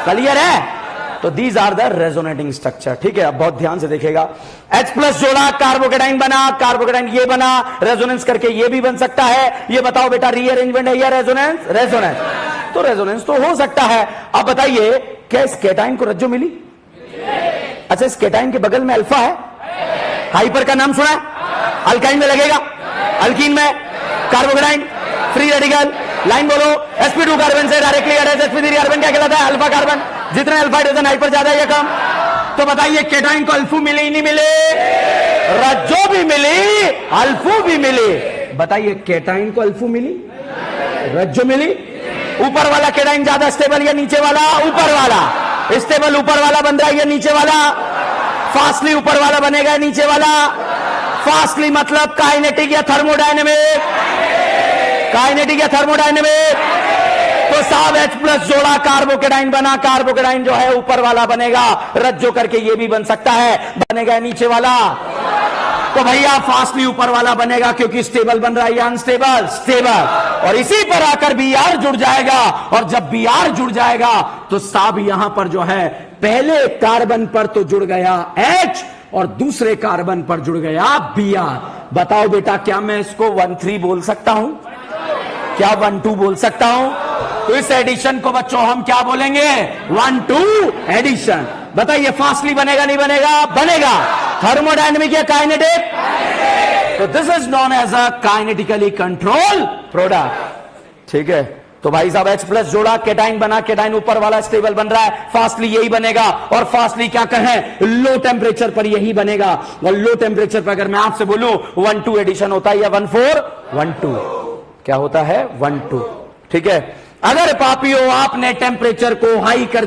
क्लियर है? तो these are the resonating structure. ठीक है, अब बहुत ध्यान से देखेगा। H+ जोड़ा, कार्बोकेटाइन बना, कार्बोकेटाइन ये बना, रेजोनेंस करके ये भी बन सकता है। ये बताओ बेटा रीअरेंजमेंट है या रेजोनेंस? रेजोनेंस। तो रेजोनेंस तो हो सकता है। अब बताइए क्या इस केटाइन को रज्जो मिली? अच्छा इस केटाइन के बगल में अल्फा है, हाइपर का नाम सुना है? अल्काइन में लगेगा, अल्कीन में कार्बोकेटाइन फ्री रेडिकल। लाइन बोलो, sp2 कार्बन से डायरेक्टली अटैच sp3 कार्बन क्या कहलाता है? Alpha carbon. जितना अल्फा हाइड्रोजन हाइपर ज्यादा है या कम? तो बताइए केटाइन को अल्फू मिले ही नहीं मिले? रज्जो भी मिली, अल्फू भी मिली। बताइए केटाइन को अल्फू मिली, रज्जो मिली? ऊपर वाला केटाइन ज्यादा स्टेबल या नीचे वाला? ऊपर वाला। स्टेबल ऊपर वाला बन रहा है या नीचे वाला? फास्टली ऊपर वाला बनेगा या नीचे वाला? फास्टली मतलब काइनेटिक या थर्मोडायनेमिक? काइनेटिक या थर्मोडायनेमिक? तो साहब H+ जोड़ा, कार्बोकेटाइन बना, कार्बोकेटाइन जो है ऊपर वाला बनेगा, रज्जो करके ये भी बन सकता है, बनेगा नीचे वाला? तो भैया फास्टली ऊपर वाला बनेगा क्योंकि स्टेबल बन रहा है या अनस्टेबल? स्टेबल। और इसी पर आकर Br जुड़ जाएगा, और जब Br जुड़ जाएगा तो साहब यहां पर जो है पहले कार्बन पर तो जुड़ गया H और दूसरे कार्बन पर जुड़ गया Br। बताओ बेटा क्या मैं इसको 1 3 बोल सकता हूं? क्या 1 2 बोल सकता हूं? तो इस एडिशन को बच्चों हम क्या बोलेंगे? 1 2 एडिशन। बताइए फास्टली बनेगा नहीं बनेगा? बनेगा। थर्मोडायनेमिक या काइनेटिक? तो this is known as a kinetically controlled product. ठीक है, तो भाई साहब H+ जोड़ा, केटाइन बना, केटाइन ऊपर वाला स्टेबल बन रहा है, फास्टली यही बनेगा। और फास्टली क्या कहें? लो टेम्परेचर पर यही बनेगा। और लो टेम्परेचर पर अगर मैं आपसे बोलूं 1 2 एडिशन होता है या 1 4? 1 2। क्या होता है? 1 2। ठीक है, अगर पापियों आपने टेम्परेचर को हाई कर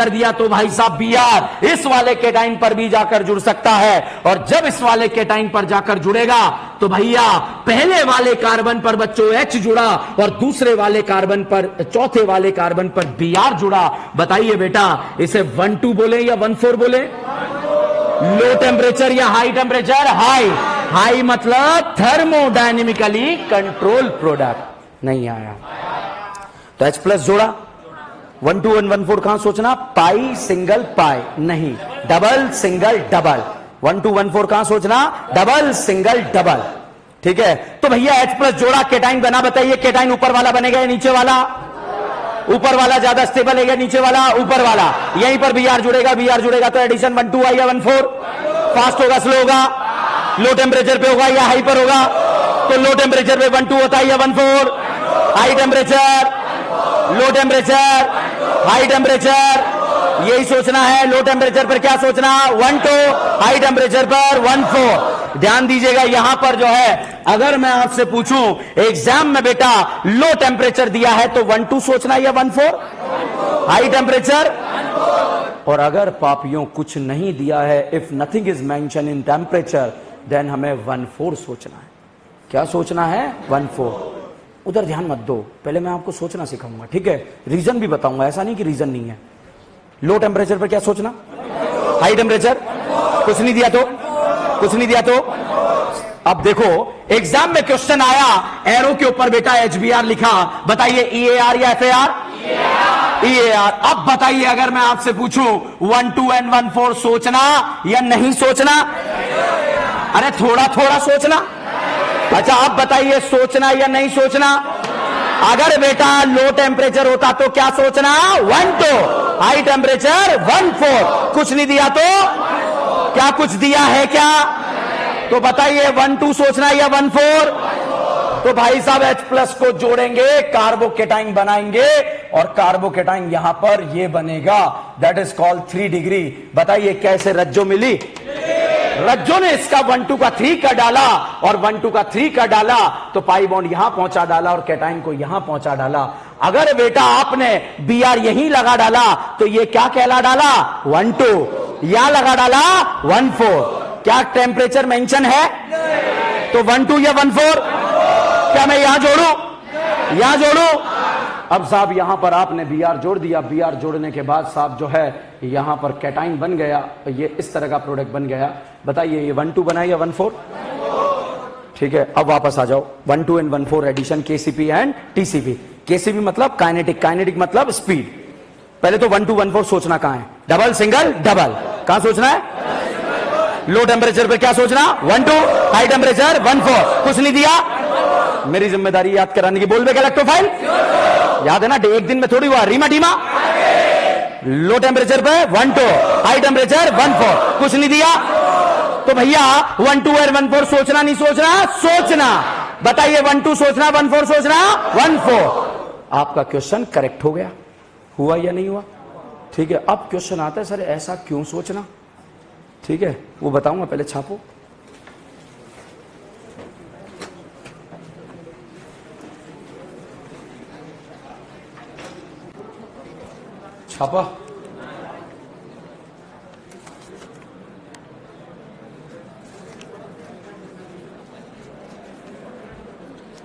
दिया तो भाई साहब Br इस वाले केटाइन पर भी जाकर जुड़ सकता है, और जब इस वाले केटाइन पर जाकर जुड़ेगा तो भैया पहले वाले कार्बन पर बच्चों H जुड़ा और दूसरे वाले कार्बन पर, चौथे वाले कार्बन पर Br जुड़ा। बताइए बेटा इसे 1 2 बोले या 1 4 बोले? लो टेम्परेचर या हाई टेम्परेचर? हाई। हाई मतलब थर्मोडायनेमिकली कंट्रोल प्रोडक्ट। नहीं आया तो H+ जोड़ा, 1 2 and 1 4 कहां सोचना? पाई सिंगल पाई नहीं, डबल सिंगल डबल। 1 2 1 4 कहां सोचना? Double single double. ठीक है, तो भैया H+ जोड़ा, केटाइन बना। बताइए केटाइन ऊपर वाला बनेगा या नीचे वाला? ऊपर वाला ज्यादा स्टेबल है या नीचे वाला? ऊपर वाला। यहीं पर बीआर जुड़ेगा तो एडिशन 1 2 या 1 4? फास्ट होगा स्लो होगा? लो टेम्परेचर पे होगा या हाई पर होगा? तो लो टेम्परेचर पे 1 2 होता है या 1 4? High temperature, low temperature, high temperature, यही सोचना है। लो टेम्परेचर पर क्या सोचना? 1 2, हाई टेम्परेचर पर 1 4। ध्यान दीजिएगा यहां पर जो है, अगर मैं आपसे पूछूं एग्जाम में बेटा लो टेम्परेचर दिया है तो 1 2 सोचना या 1 4? High temperature? और अगर पापियों कुछ नहीं दिया है, if nothing is mention in temperature, then हमें 1 4 सोचना है। क्या सोचना है? 1 4। उधर ध्यान मत दो, पहले मैं आपको सोचना सिखाऊंगा, ठीक है? रीजन भी बताऊंगा, ऐसा नहीं कि रीजन नहीं है। लो टेम्परेचर पर क्या सोचना? High temperature? कुछ नहीं दिया तो? कुछ नहीं दिया तो? अब देखो एग्जाम में क्वेश्चन आया, एरो के ऊपर बेटा HBR लिखा, बताइए EAR या FAR? EAR। अब बताइए अगर मैं आपसे पूछूं 1 2 and 1 4 सोचना या नहीं सोचना? अरे थोड़ा थोड़ा सोचना। अच्छा अब बताइए सोचना या नहीं सोचना? अगर बेटा लो टेम्परेचर होता तो क्या सोचना? 1 2, हाई टेम्परेचर 1 4। कुछ नहीं दिया तो? क्या कुछ दिया है क्या? तो बताइए 1 2 सोचना या 1 4? तो भाई साहब H+ को जोड़ेंगे, कार्बोकेटाइन बनाएंगे और कार्बोकेटाइन यहां पर ये बनेगा, दैट इज कॉल्ड 3 डिग्री। बताइए कैसे रज्जो मिली? रज्जो ने इसका 1 2 का 3 का डाला और 1 2 का 3 का डाला तो पाई बॉन्ड यहां पहुंचा डाला और कैटाइन को यहां पहुंचा डाला। अगर बेटा आपने Br यहीं लगा डाला तो ये क्या कहला डाला? 1 2। यहां लगा डाला 1 4। क्या टेम्परेचर मेंशन है? तो 1 2 या 1 4? क्या मैं यहां जोड़ू? यहां जोड़ू? अब साहब यहां पर आपने Br जोड़ दिया। Br जोड़ने के बाद साहब जो है यहां पर कैटाइन बन गया, ये इस तरह का प्रोडक्ट बन गया। बताइए ये 1 2 बना या 1 4? ठीक है, अब वापस आ जाओ। 1 2 and 1 4 addition KCP and TCP। KCP मतलब काइनेटिक, काइनेटिक मतलब स्पीड। पहले तो 1 2 1 4 सोचना कहां है? डबल सिंगल डबल, कहां सोचना है? लो टेम्परेचर पे क्या सोचना? 1 2, हाई टेम्परेचर 1 4। कुछ नहीं दिया, मेरी जिम्मेदारी याद कराने की। बोल बेगा इलेक्ट्रोफाइल याद है ना? एक दिन में थोड़ी हुआ रीमा टीमा। लो टेम्परेचर पे 1 2, हाई टेम्परेचर 1 4। कुछ नहीं दिया तो भैया 1 2 और 1 4 सोचना नहीं सोचना? सोचना। बताइए 1 2 सोचना, 1 4 सोचना? 1 4। आपका क्वेश्चन करेक्ट हो गया। हुआ या नहीं हुआ? ठीक है, अब क्वेश्चन आता है सर ऐसा क्यों सोचना? ठीक है, वो बताऊंगा, पहले छापो। छापा।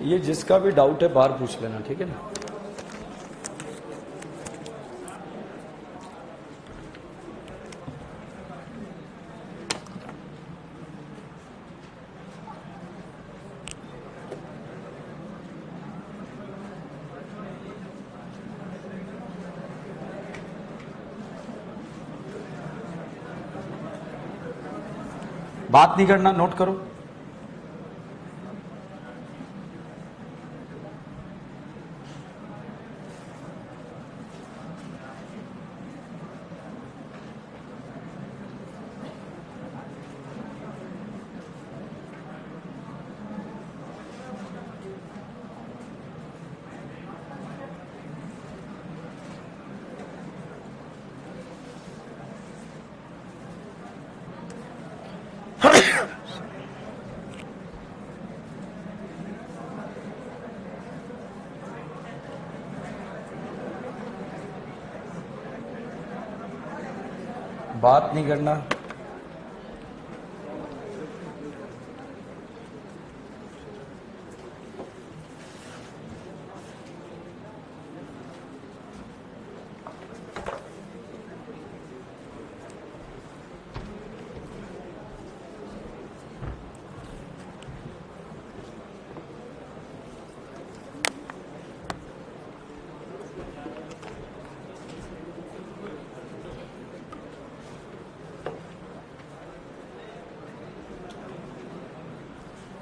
ये जिसका भी डाउट है बाहर पूछ लेना, ठीक है ना? बात नहीं करना, नोट करो। बात नहीं करना।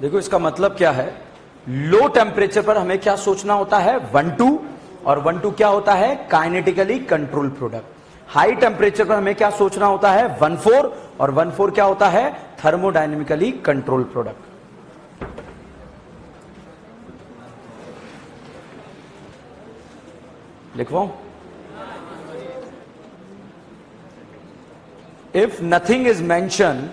देखो इसका मतलब क्या है, लो टेम्परेचर पर हमें क्या सोचना होता है? 1 2, और 1-2 क्या होता है, kinetically controlled product. High temperature पर हमें क्या सोचना होता है, 1-4, और 1-4 क्या होता है, थर्मोडायनेमिकली कंट्रोल प्रोडक्ट। लिखवाऊं? If nothing is mentioned,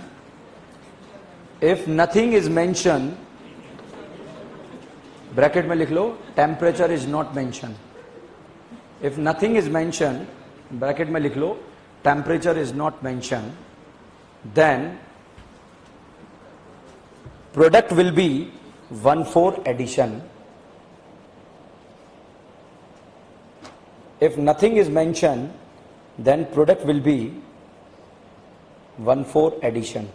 bracket में लिख लो, temperature is not mention. If nothing is mention, bracket में लिख लो, temperature is not mention, then product will be 1-4 addition. If nothing is mentioned, then product will be 1-4 addition.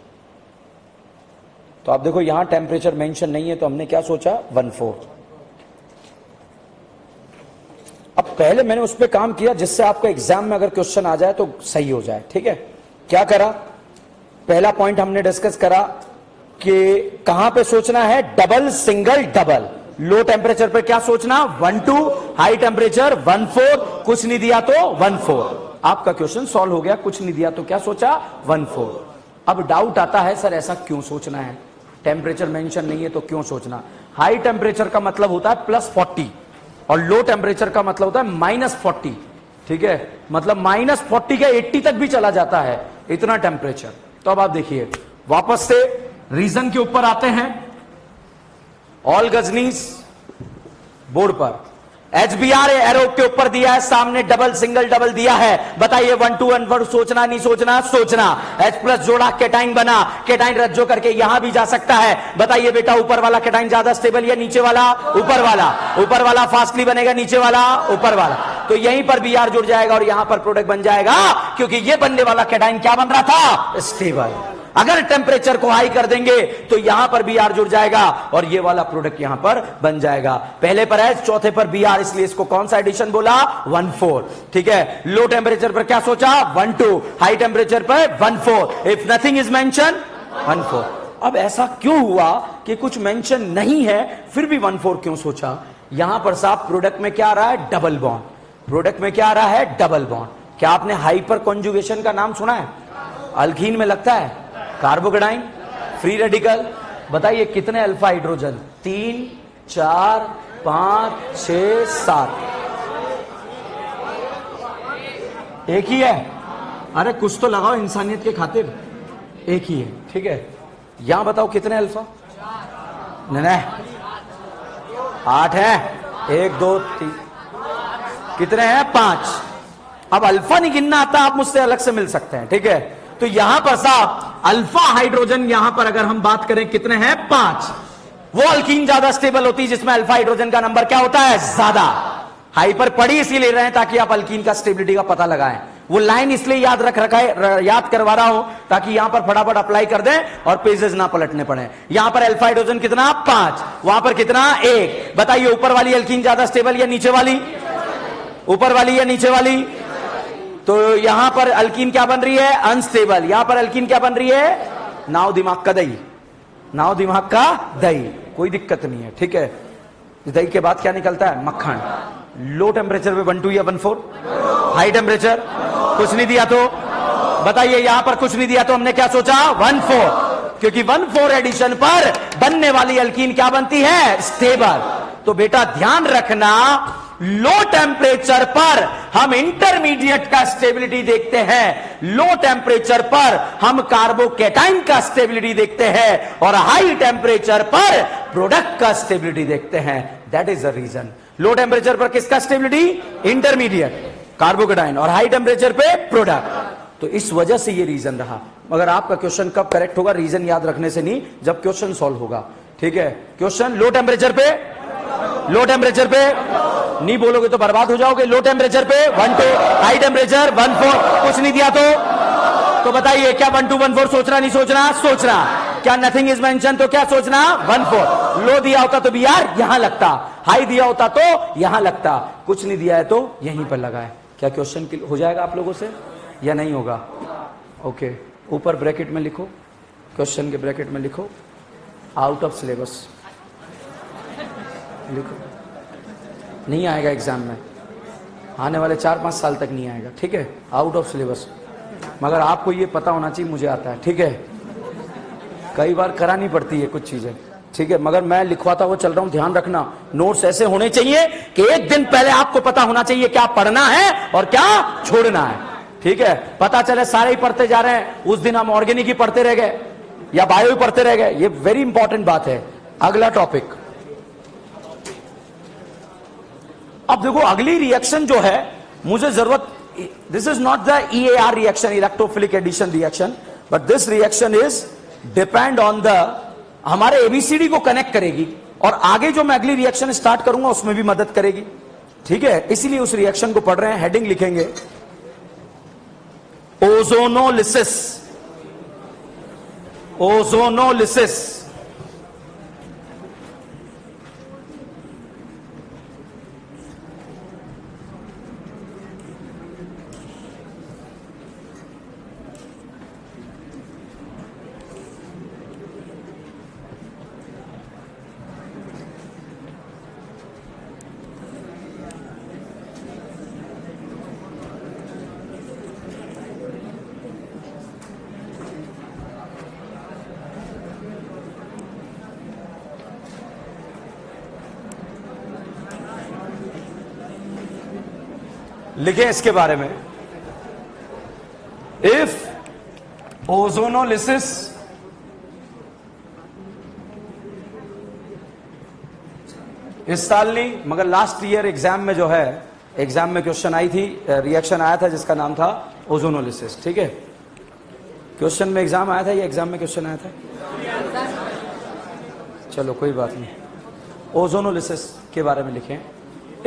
तो आप देखो यहां टेम्परेचर मेंशन नहीं है, तो हमने क्या सोचा, 1-4। अब पहले मैंने उस पर काम किया जिससे आपका एग्जाम में अगर क्वेश्चन आ जाए तो सही हो जाए। ठीक है, क्या करा, पहला पॉइंट हमने डिस्कस करा कि कहां पे सोचना है, डबल सिंगल डबल। लो टेम्परेचर पर क्या सोचना, 1-2, हाई टेम्परेचर 1-4, कुछ नहीं दिया तो 1-4। आपका क्वेश्चन सॉल्व हो गया, कुछ नहीं दिया तो क्या सोचा, 1-4। अब डाउट आता है, सर ऐसा क्यों सोचना है, टेम्परेचर मेंशन नहीं है तो क्यों सोचना। हाई टेम्परेचर का मतलब होता है +40 और लो टेम्परेचर का मतलब होता है -40। ठीक है, मतलब -40 का 80 तक भी चला जाता है, इतना टेम्परेचर। तो अब आप देखिए, वापस से रीजन के ऊपर आते हैं। ऑल गजनीस बोर्ड पर HBR एरो के ऊपर दिया है, सामने डबल सिंगल डबल दिया है। बताइए 1-2 1-4 सोचना नहीं सोचना, सोचना। H+ जोड़ा केटाइन बना, केटाइन रज्जो करके यहां भी जा सकता है। बताइए बेटा, ऊपर वाला केटाइन ज्यादा स्टेबल या नीचे वाला, ऊपर वाला। ऊपर वाला फास्टली बनेगा, नीचे वाला ऊपर वाला। तो यहीं पर Br जुड़ जाएगा और यहां पर प्रोडक्ट बन जाएगा, क्योंकि ये बनने वाला केटाइन क्या बन रहा था, स्टेबल। अगर टेम्परेचर को हाई कर देंगे तो यहां पर Br जुड़ जाएगा और ये वाला प्रोडक्ट यहां पर बन जाएगा। पहले पर H, चौथे पर Br, इसलिए इसको कौन सा एडिशन बोला, 1-4। ठीक है, लो टेम्परेचर पर क्या सोचा, 1-2, हाई टेम्परेचर पर 1-4। If nothing is mention, 1-4। अब ऐसा क्यों हुआ कि कुछ मेंशन नहीं है फिर भी 1-4 क्यों सोचा। यहां पर साहब प्रोडक्ट में क्या आ रहा है, डबल बॉन्ड। प्रोडक्ट में क्या आ रहा है, डबल बॉन्ड। क्या आपने हाइपर कॉन्जुगेशन का नाम सुना है, अल्कीन में लगता है कार्बोकेटाइन, फ्री रेडिकल। बताइए कितने अल्फा हाइड्रोजन, 3, 4, 5, 6, 7। एक ही है। अरे कुछ तो लगाओ इंसानियत के खातिर, एक ही है। ठीक है, यहां बताओ कितने अल्फा, नहीं 8 है, 1 2 3, कितने हैं, 5। अब अल्फा नहीं गिनना आता, आप मुझसे अलग से मिल सकते हैं। ठीक है, तो यहां पर साहब अल्फा हाइड्रोजन, यहां पर अगर हम बात करें कितने हैं, 5। वो अल्कीन ज्यादा स्टेबल होती है जिसमें अल्फा हाइड्रोजन का नंबर क्या होता है, ज्यादा। हाइपर पढ़ी इसलिए ले रहे हैं ताकि आप अल्कीन का स्टेबिलिटी का पता लगाएं। वो लाइन इसलिए याद याद करवा रहा हूं ताकि यहां पर फटाफट अप्लाई कर दें और पेजेस ना पलटने पड़े। यहां पर अल्फा हाइड्रोजन कितना, 5, वहां पर कितना, 1। बताइए ऊपर वाली अल्कीन ज्यादा स्टेबल या नीचे वाली, ऊपर वाली या नीचे वाली। तो यहां पर अल्कीन क्या बन रही है, अनस्टेबल। यहां पर अल्कीन क्या बन रही है, नाव दिमाग का दही, नाव दिमाग का दही, कोई दिक्कत नहीं है। ठीक है, दही के बाद क्या निकलता है, मक्खन। लो टेम्परेचर पे 1-2 या 1-4, हाई टेम्परेचर कुछ नहीं दिया तो बताइए, यहां पर कुछ नहीं दिया तो हमने क्या सोचा, 1-4, क्योंकि 1-4 एडिशन पर बनने वाली अल्कीन क्या बनती है, स्टेबल। तो बेटा ध्यान रखना, लो टेम्परेचर पर हम इंटरमीडिएट का स्टेबिलिटी देखते हैं, लो टेम्परेचर पर हम कार्बोकेटाइन का स्टेबिलिटी देखते हैं और हाई टेम्परेचर पर प्रोडक्ट का स्टेबिलिटी देखते हैं। That is the reason. Low temperature पर किसका स्टेबिलिटी, इंटरमीडिएट कार्बोकेटाइन, और हाई टेम्परेचर पे प्रोडक्ट। तो इस वजह से ये रीजन रहा। मगर आपका क्वेश्चन कब करेक्ट होगा, रीजन याद रखने से नहीं, जब क्वेश्चन सॉल्व होगा। ठीक है, क्वेश्चन लो टेम्परेचर पे, लो टेम्परेचर पे नहीं बोलोगे तो बर्बाद हो जाओगे। लो टेम्परेचर पे 1-2, हाई टेम्परेचर 1-4, कुछ नहीं दिया तो बताइए क्या 1-2 1-4 सोचना नहीं सोचना, सोचना। क्या नथिंग इज मेंशन तो क्या सोचना, 1-4। लो दिया होता तो Br यहां लगता, हाई दिया होता तो यहां लगता, कुछ नहीं दिया है तो यहीं पर लगा है। क्या क्वेश्चन हो जाएगा आप लोगों से या नहीं होगा? ओके, ऊपर ब्रैकेट में लिखो, क्वेश्चन के ब्रैकेट में लिखो, आउट ऑफ सिलेबस लिखो, नहीं आएगा एग्जाम में। आने वाले 4-5 साल तक नहीं आएगा, ठीक है, आउट ऑफ सिलेबस। मगर आपको ये पता होना चाहिए, मुझे आता है, ठीक है, कई बार करानी पड़ती है कुछ चीजें, ठीक है, मगर मैं लिखवाता हुआ चल रहा हूं, ध्यान रखना। नोट्स ऐसे होने चाहिए कि एक दिन पहले आपको पता होना चाहिए क्या पढ़ना है और क्या छोड़ना है, ठीक है। पता चले सारे ही पढ़ते जा रहे हैं, उस दिन हम ऑर्गेनिक ही पढ़ते रह गए या बायो ही पढ़ते रह गए, ये वेरी इंपॉर्टेंट बात है। अगला टॉपिक, अब देखो अगली रिएक्शन जो है मुझे जरूरत, this is not the EAR reaction, electrophilic addition reaction, but this reaction is depend on the, हमारे ABCD को कनेक्ट करेगी और आगे जो मैं अगली रिएक्शन स्टार्ट करूंगा उसमें भी मदद करेगी, ठीक है। इसीलिए उस रिएक्शन को पढ़ रहे हैं। हेडिंग लिखेंगे ओजोनोलिसिस, ओजोनोलिसिस। लिखे इसके बारे में, इफ ओजोनोलिसिस इस साल नहीं मगर लास्ट ईयर एग्जाम में जो है, एग्जाम में क्वेश्चन आई थी, रिएक्शन आया था जिसका नाम था ओजोनोलिसिस, ठीक है। क्वेश्चन में एग्जाम आया था या एग्जाम में क्वेश्चन आया था? चलो कोई बात नहीं। ओजोनोलिसिस के बारे में लिखें,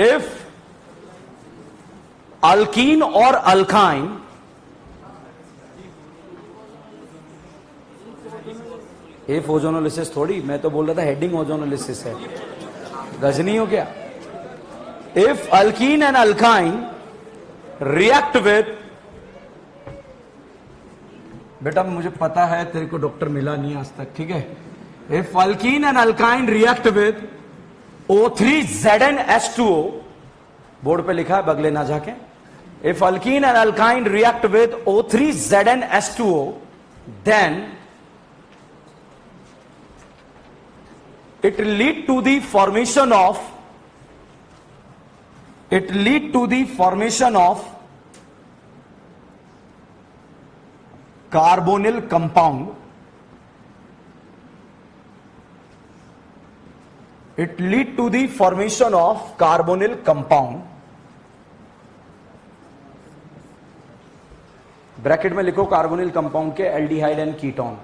इफ अल्कीन और अल्काइन इफ ओजोनोलिसिस थोड़ी, मैं तो बोल रहा था हेडिंग ओजोनोलिसिस है, गजनी हो गया। If alkyne and alkyne react with, बेटा मुझे पता है तेरे को डॉक्टर मिला नहीं आज तक, ठीक है। If alkyne and alkyne react with O3ZnH2O, board पे लिखा है, बगले ना जाके। If alkene and alkyne react with O3ZnH2O, then it lead to the formation of carbonyl compound. It lead to the formation of carbonyl compound. Bracket में लिखो कार्बोनिल कंपाउंड के एल्डिहाइड एंड कीटोन,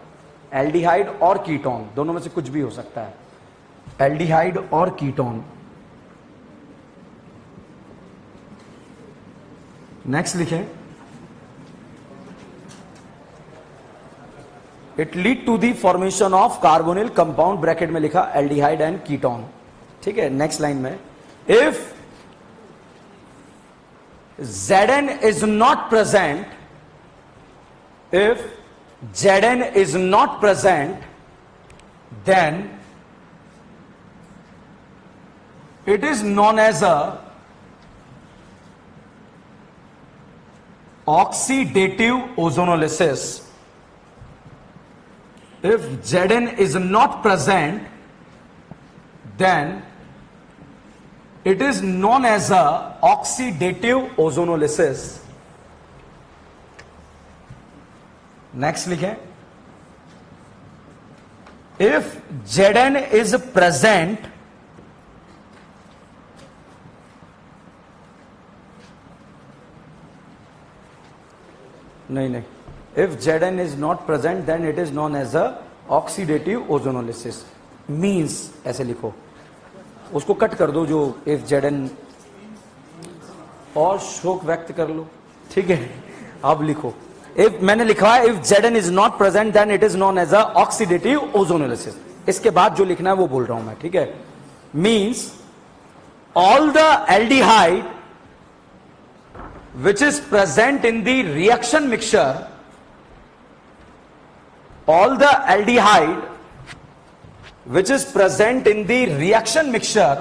एल्डिहाइड और कीटोन दोनों में से कुछ भी हो सकता है, एल्डिहाइड और कीटोन। नेक्स्ट लिखें, it lead to the formation of carbonyl compound, bracket में लिखा एल्डिहाइड एंड कीटोन, ठीक है। नेक्स्ट लाइन में, if Zn is not present, if Zn is not present, then it is known as a oxidative ozonolysis. If Zn is not present, then it is known as a oxidative ozonolysis. Next लिखें, इफ Zn इज प्रेजेंट, नहीं, if Zn is not present then it is known as a oxidative ozonolysis. Means ऐसे लिखो, उसको कट कर दो जो इफ Zn, और शोक व्यक्त कर लो, ठीक है। अब लिखो, इफ मैंने लिखा है if Zn is not present then it is known as a oxidative ozonolysis. इसके बाद जो लिखना है वो बोल रहा हूं मैं, ठीक है। Means all the aldehyde which is present in the reaction mixture, all the aldehyde which is present in the reaction mixture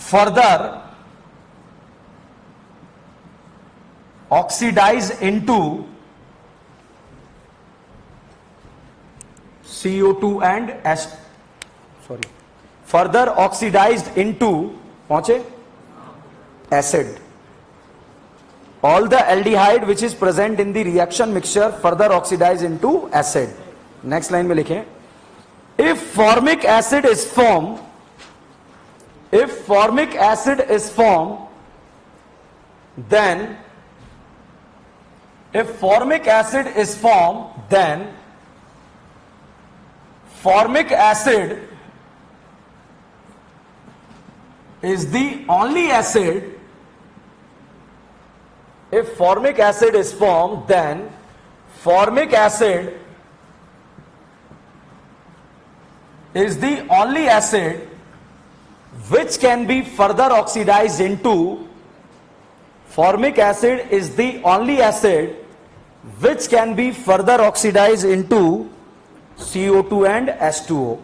further oxidize into CO2 and further oxidized into पहुंचे acid. All the aldehyde which is present in the reaction mixture further oxidize into acid. Next line में लिखें, if formic acid is formed, then formic acid is the only acid. If formic acid is formed, then formic acid is the only acid which can be further oxidized into formic acid is the only acid which can be further oxidized into CO2 and H2O.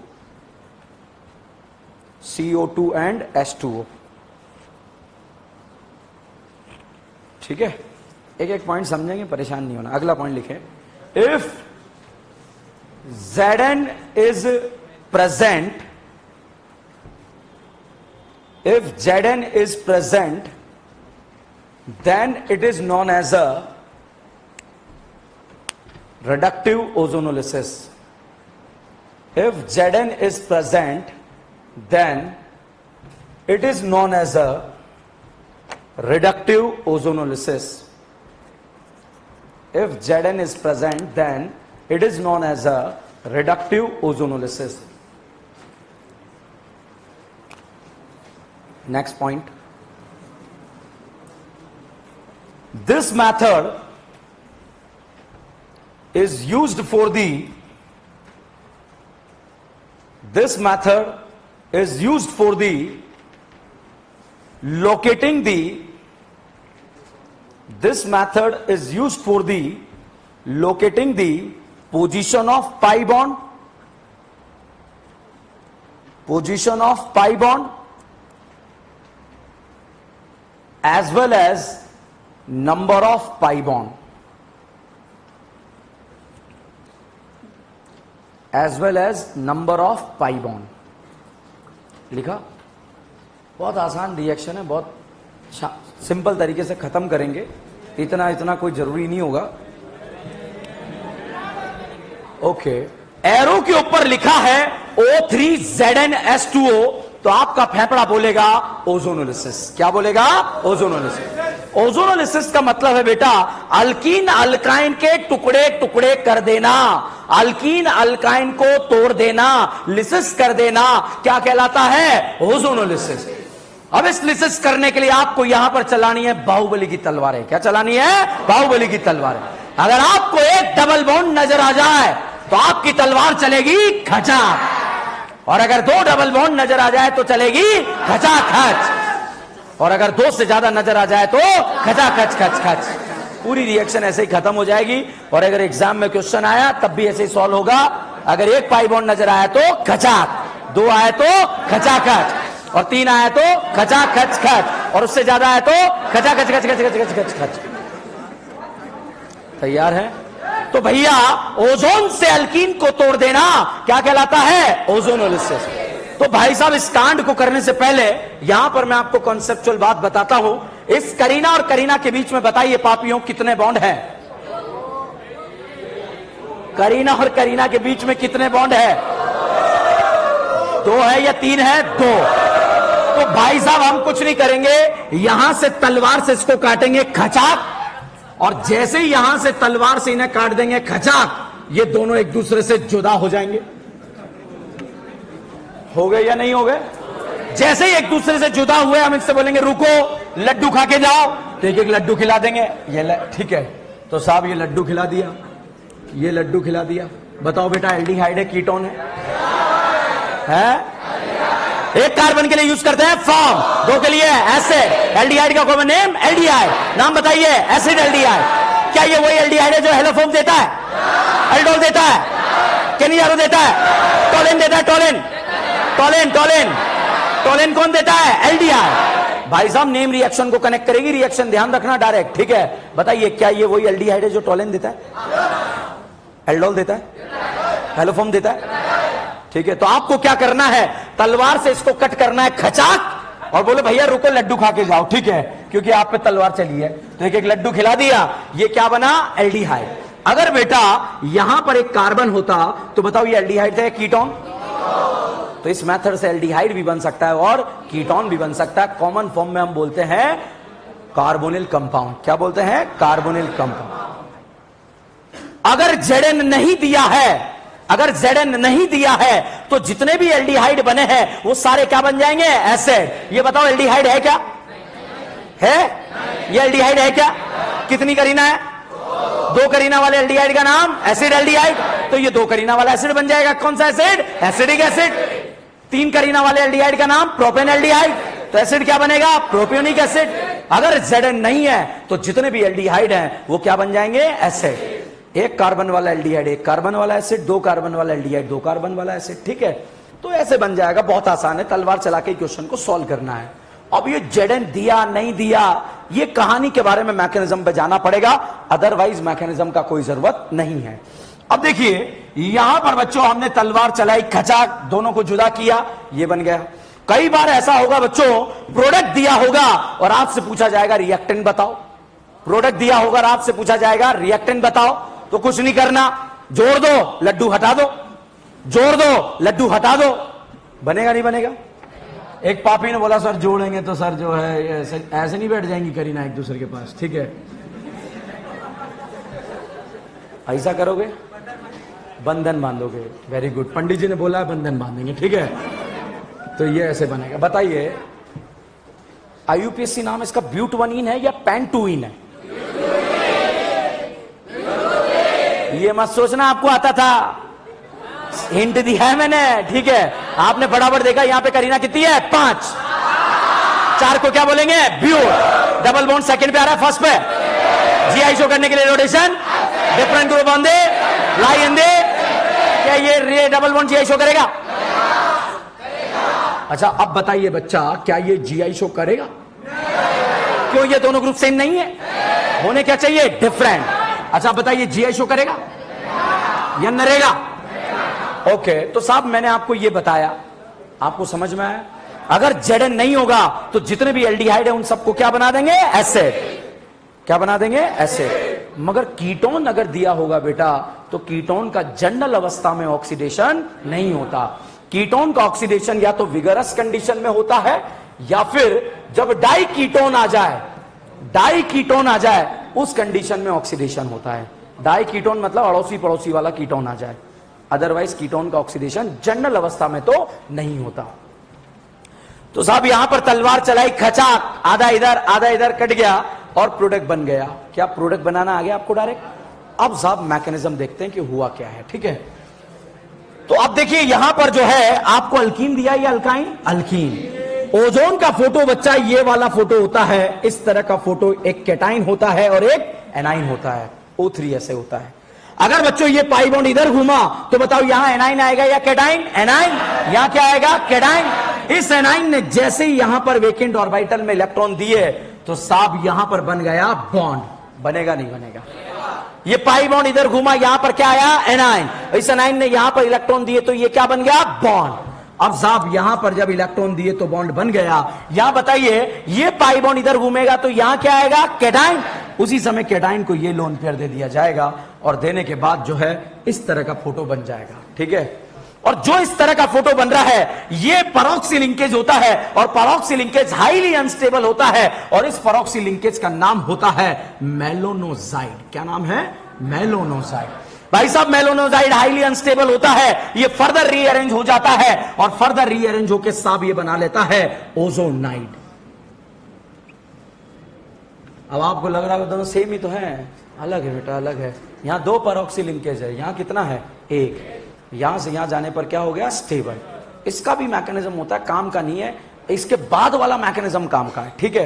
CO2 and H2O. ठीक है, एक एक पॉइंट समझेंगे, परेशान नहीं होना. अगला पॉइंट लिखें, if Zn is present, then it is known as a reductive ozonolysis. If Zn is present, then it is known as a reductive ozonolysis. If Zn is present, then it is known as a reductive ozonolysis. Next point. This method is used for the locating the position of pi bond, as well as number of pi bond. लिखा, बहुत आसान रिएक्शन है, बहुत सिंपल तरीके से खत्म करेंगे, इतना कोई जरूरी नहीं होगा. ओके, एरो के ऊपर लिखा है O3ZnH2O, तो आपका फेफड़ा बोलेगा ओजोनोलिसिस. क्या बोलेगा? ओजोनोलिसिस. ओजोनोलिसिस का मतलब है बेटा अल्कीन अल्काइन के टुकड़े टुकड़े कर देना, अल्कीन अल्काइन को तोड़ देना, लिसिस कर देना. क्या कहलाता है? ओजोनोलिसिस. अब इस लिसिस करने के लिए आपको यहां पर चलानी है बाहुबली की तलवारें. क्या चलानी है? बाहुबली की तलवारें. अगर आपको एक डबल बॉन्ड नजर आ जाए तो आपकी तलवार चलेगी खचाक, और अगर दो डबल बॉन्ड नजर आ जाए तो चलेगी खचाखच, और अगर दो से ज्यादा नजर आ जाए तो खचाखच खच खच. पूरी रिएक्शन ऐसे ही खत्म हो जाएगी. और अगर एग्जाम में क्वेश्चन आया तब भी ऐसे ही सॉल्व होगा. अगर एक पाई बॉन्ड नजर आया तो खचाक, दो आए तो खचाखच, और तीन आया तो खचाखच खच, और उससे ज्यादा आया तो खचाखच खच खच खच खच खच खच. तैयार है? तो भैया ओजोन से अल्कीन को तोड़ देना क्या कहलाता है? ओजोनोलिसिस. तो भाई साहब इस कांड को करने से पहले यहां पर मैं आपको कॉन्सेप्चुअल बात बताता हूं. इस करीना और करीना के बीच में बताइए पापियों कितने बॉन्ड हैं? करीना और करीना के बीच में कितने बॉन्ड है? दो है या तीन है? दो. तो भाई साहब हम कुछ नहीं करेंगे, यहां से तलवार से इसको काटेंगे खचाक, और जैसे ही यहां से तलवार से इन्हें काट देंगे खचाक, ये दोनों एक दूसरे से जुदा हो जाएंगे. हो गए या नहीं हो गए? जैसे ही एक दूसरे से जुदा हुए हम इनसे बोलेंगे रुको, लड्डू खा के जाओ, तो एक एक लड्डू खिला देंगे. ये ठीक है, तो साहब ये लड्डू खिला दिया, ये लड्डू खिला दिया. बताओ बेटा एल्डिहाइड है कीटोन है? एक कार्बन के लिए यूज करते हैं फॉर्म, दो के लिए एसिड. एल्डिहाइड का कॉमन नेम एल्डिहाइड. नाम बताइए? Acid aldehyde. क्या ये वही एल्डिहाइड है जो हेलोफॉर्म देता है, एल्डोल देता है, केनियारो देता है, टोलिन देता है? टोलिन टोलिन टोलिन टोलिन कौन देता है? एल्डिहाइड। भाई साहब नेम रिएक्शन को कनेक्ट करेगी, रिएक्शन ध्यान रखना डायरेक्ट, ठीक है। बताइए क्या ये वही एल्डिहाइड है जो टोलिन देता है? एल्डोल देता है? हेलोफॉर्म देता है? ठीक है, तो आपको क्या करना है, तलवार से इसको कट करना है खचाक, और बोले भैया रुको लड्डू खा के जाओ, ठीक है, क्योंकि आप पे तलवार चली है। तो एक एक लड्डू खिला दिया, ये क्या बना? एल्डिहाइड। अगर बेटा यहां पर एक कार्बन होता तो बताओ ये एल्डिहाइड है कीटोन? तो इस मेथड से एल्डिहाइड भी बन सकता है और कीटोन भी बन सकता है। कॉमन फॉर्म में हम बोलते हैं कार्बोनिल कंपाउंड। क्या बोलते हैं? Carbonyl compound. अगर Zn नहीं दिया है, अगर Zn नहीं दिया है तो जितने भी एल्डिहाइड बने हैं वो सारे क्या बन जाएंगे? एसिड। ये बताओ एल्डिहाइड है क्या? है? ये एल्डिहाइड है क्या? कितनी करीना है? 2 करीना वाले एल्डिहाइड का नाम एसिड एल्डिहाइड। तो ये 2 करीना वाला एसिड बन जाएगा। कौन सा एसिड? Acidic acid. 3 करीना वाले एल्डिहाइड का नाम प्रोपेन एल्डिहाइड। तो एसिड क्या बनेगा? Propionic acid. अगर Zn नहीं है तो जितने भी एल्डिहाइड हैं वो क्या बन जाएंगे? एसिड। 1 कार्बन वाला एल्डिहाइड 1 कार्बन वाला एसिड, 2 कार्बन वाला एल्डिहाइड 2 कार्बन वाला एसिड, ठीक है। तो ऐसे बन जाएगा, बहुत आसान है, तलवार चला के क्वेश्चन को सॉल्व करना है। अब ये Zn दिया नहीं दिया, ये कहानी के बारे में मैकेनिज्म पे जाना पड़ेगा, अदरवाइज मैकेनिज्म का कोई जरूरत नहीं है। अब देखिए यहां पर बच्चों हमने तलवार चलाई, खचाक, दोनों को जुदा किया, ये बन गया। कई बार ऐसा होगा बच्चों, प्रोडक्ट दिया होगा और आपसे पूछा जाएगा रिएक्टेंट बताओ। प्रोडक्ट दिया होगा और आपसे पूछा जाएगा रिएक्टेंट बताओ, तो कुछ नहीं करना, जोड़ दो लड्डू हटा दो, जोड़ दो लड्डू हटा दो। बनेगा नहीं बनेगा? एक पापी ने बोला सर जोड़ेंगे तो सर जो है ऐसे नहीं बैठ जाएंगी करीना एक दूसरे के पास, ठीक है। ऐसा करोगे? बंधन बांधोगे। वेरी गुड, पंडित जी ने बोला है बंधन बांधेंगे, ठीक है। तो ये ऐसे बनेगा। बताइए IUPAC नाम इसका ब्यूटवनीन है या पेंटुइन है? ये मत सोचना आपको आता था, हिंट दिया है मैंने, ठीक है। आपने फटाफट देखा यहां पे करीना कितनी है? 5। 4 को क्या बोलेंगे? ब्यूट। डबल बॉन्ड सेकंड पे आ रहा है, फर्स्ट पे GI शो करने के लिए रोटेशन, डिफरेंट ग्रुप ऑन दे लाई इन दे। क्या ये डबल बॉन्ड GI शो करेगा? अच्छा अब बताइए बच्चा, क्या ये GI शो करेगा? क्यों? ये दोनों ग्रुप सेम नहीं है, होने क्या चाहिए? डिफरेंट। अच्छा बताइए GI शो करेगा या नरेगा? ओके, तो साहब मैंने आपको ये बताया, आपको समझ में आया? अगर Zn नहीं होगा तो जितने भी एल्डिहाइड है उन सबको क्या बना देंगे? एसिड। क्या बना देंगे? एसिड। मगर कीटोन अगर दिया होगा बेटा, तो कीटोन का जनरल अवस्था में ऑक्सीडेशन नहीं होता। कीटोन का ऑक्सीडेशन या तो विगरस कंडीशन में होता है या फिर जब डाई कीटोन आ जाए, डाई कीटोन आ जाए उस कंडीशन में ऑक्सीडेशन होता है। डाई कीटोन मतलब अड़ोसी पड़ोसी वाला कीटोन आ जाए, अदरवाइज कीटोन का ऑक्सीडेशन जनरल अवस्था में तो नहीं होता। तो साहब यहां पर तलवार चलाई, खचाक, आधा इधर कट गया और प्रोडक्ट बन गया। क्या प्रोडक्ट बनाना आ गया आपको डायरेक्ट? अब साहब मैकेनिज्म देखते हैं कि हुआ क्या है, ठीक है। तो अब देखिए यहां पर जो है आपको अल्कीन दिया या अल्काइन? अल्कीन। ओजोन का फोटो बच्चा ये वाला फोटो होता है, इस तरह का फोटो, एक कैटाइन होता है और एक एनाइन होता है, O3 ऐसे होता है। अगर बच्चों ये पाई बॉन्ड इधर घूमा तो बताओ यहां एनाइन आएगा या कैटाइन? एनाइन। यहां क्या आएगा? कैटाइन। इस एनाइन ने जैसे ही यहां पर वेकेंट ऑर्बिटल में इलेक्ट्रॉन दिए तो साहब यहां पर बन गया बॉन्ड। बनेगा नहीं बनेगा? ये पाई बॉन्ड इधर घूमा, यहां पर क्या आया? एनाइन। इस एनाइन ने यहां पर इलेक्ट्रॉन दिए तो ये क्या बन गया? बॉन्ड। अब साहब यहां पर जब इलेक्ट्रॉन दिए तो बॉन्ड बन गया। यहां बताइए ये पाई बॉन्ड इधर घूमेगा तो यहां क्या आएगा? कैटाइन। उसी समय कैटाइन को ये लोन पेयर दे दिया जाएगा और देने के बाद जो है इस तरह का फोटो बन जाएगा, ठीक है। और जो इस तरह का फोटो बन रहा है ये परऑक्सी लिंकेज होता है और परऑक्सी लिंकेज हाईली अनस्टेबल होता है और इस परऑक्सी लिंकेज का नाम होता है मेलोनोजाइड। क्या नाम है? मेलोनोजाइड। भाई साहब मेलोनोजाइड हाईली अनस्टेबल होता है, ये फर्दर रीअरेंज हो जाता है और फर्दर रीअरेंज होकर साहब ये बना लेता है ओजोनाइड। अब आपको लग रहा है दोनों सेम ही तो है, अलग है बेटा, अलग है। यहां 2 परऑक्सी लिंकेज है, यहां कितना है? 1। यहां से यहां जाने पर क्या हो गया? स्टेबल। इसका भी मैकेनिज्म होता है, काम का नहीं है, इसके बाद वाला मैकेनिज्म काम का है, ठीक है।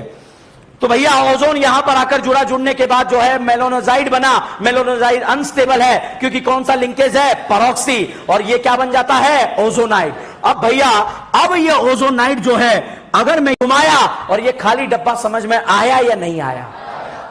तो भैया ओजोन यहां पर आकर जुड़ने के बाद जो है मेलोनोजाइड बना। मेलोनोजाइड अनस्टेबल है क्योंकि कौन सा लिंकेज है? परऑक्सी। और ये क्या बन जाता है? ओजोनाइड। अब भैया, अब ये ओजोनाइट जो है, अगर मैं घुमाया और ये खाली डब्बा समझ में आया या नहीं आया?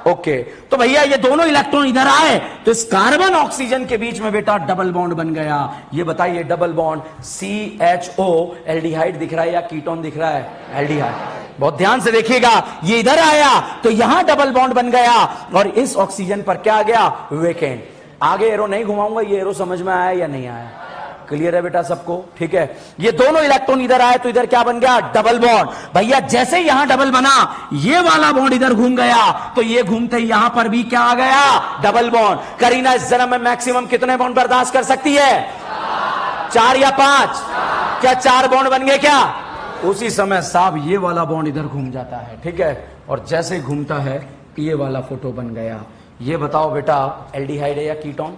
ओके, तो भैया ये दोनों इलेक्ट्रॉन इधर आए तो इस कार्बन ऑक्सीजन के बीच में बेटा डबल बॉन्ड बन गया। ये बताइए डबल बॉन्ड CHO एल्डिहाइड दिख रहा है या कीटोन दिख रहा है? एल्डिहाइड। बहुत ध्यान से देखिएगा, ये इधर आया तो यहां डबल बॉन्ड बन गया और इस ऑक्सीजन पर क्या आ गया? वेकेंट। आगे एरो नहीं घुमाऊंगा, ये एरो समझ में आया या नहीं आया? क्लियर है बेटा सबको? ठीक है, ये दोनों इलेक्ट्रॉन इधर आए तो इधर क्या बन गया? Double bond. भैया जैसे यहां डबल बना, ये वाला बॉन्ड इधर घूम गया तो ये घूमते ही यहां पर भी क्या आ गया? Double bond. करीना इस जन्म में मैक्सिमम कितने बॉन्ड बर्दाश्त कर सकती है? 4 या 5? क्या 4 बॉन्ड बन गए क्या? उसी समय साहब ये वाला बॉन्ड इधर घूम जाता है, ठीक है, और जैसे घूमता है ये वाला फोटो बन गया। ये बताओ बेटा एल्डिहाइड है या कीटोन?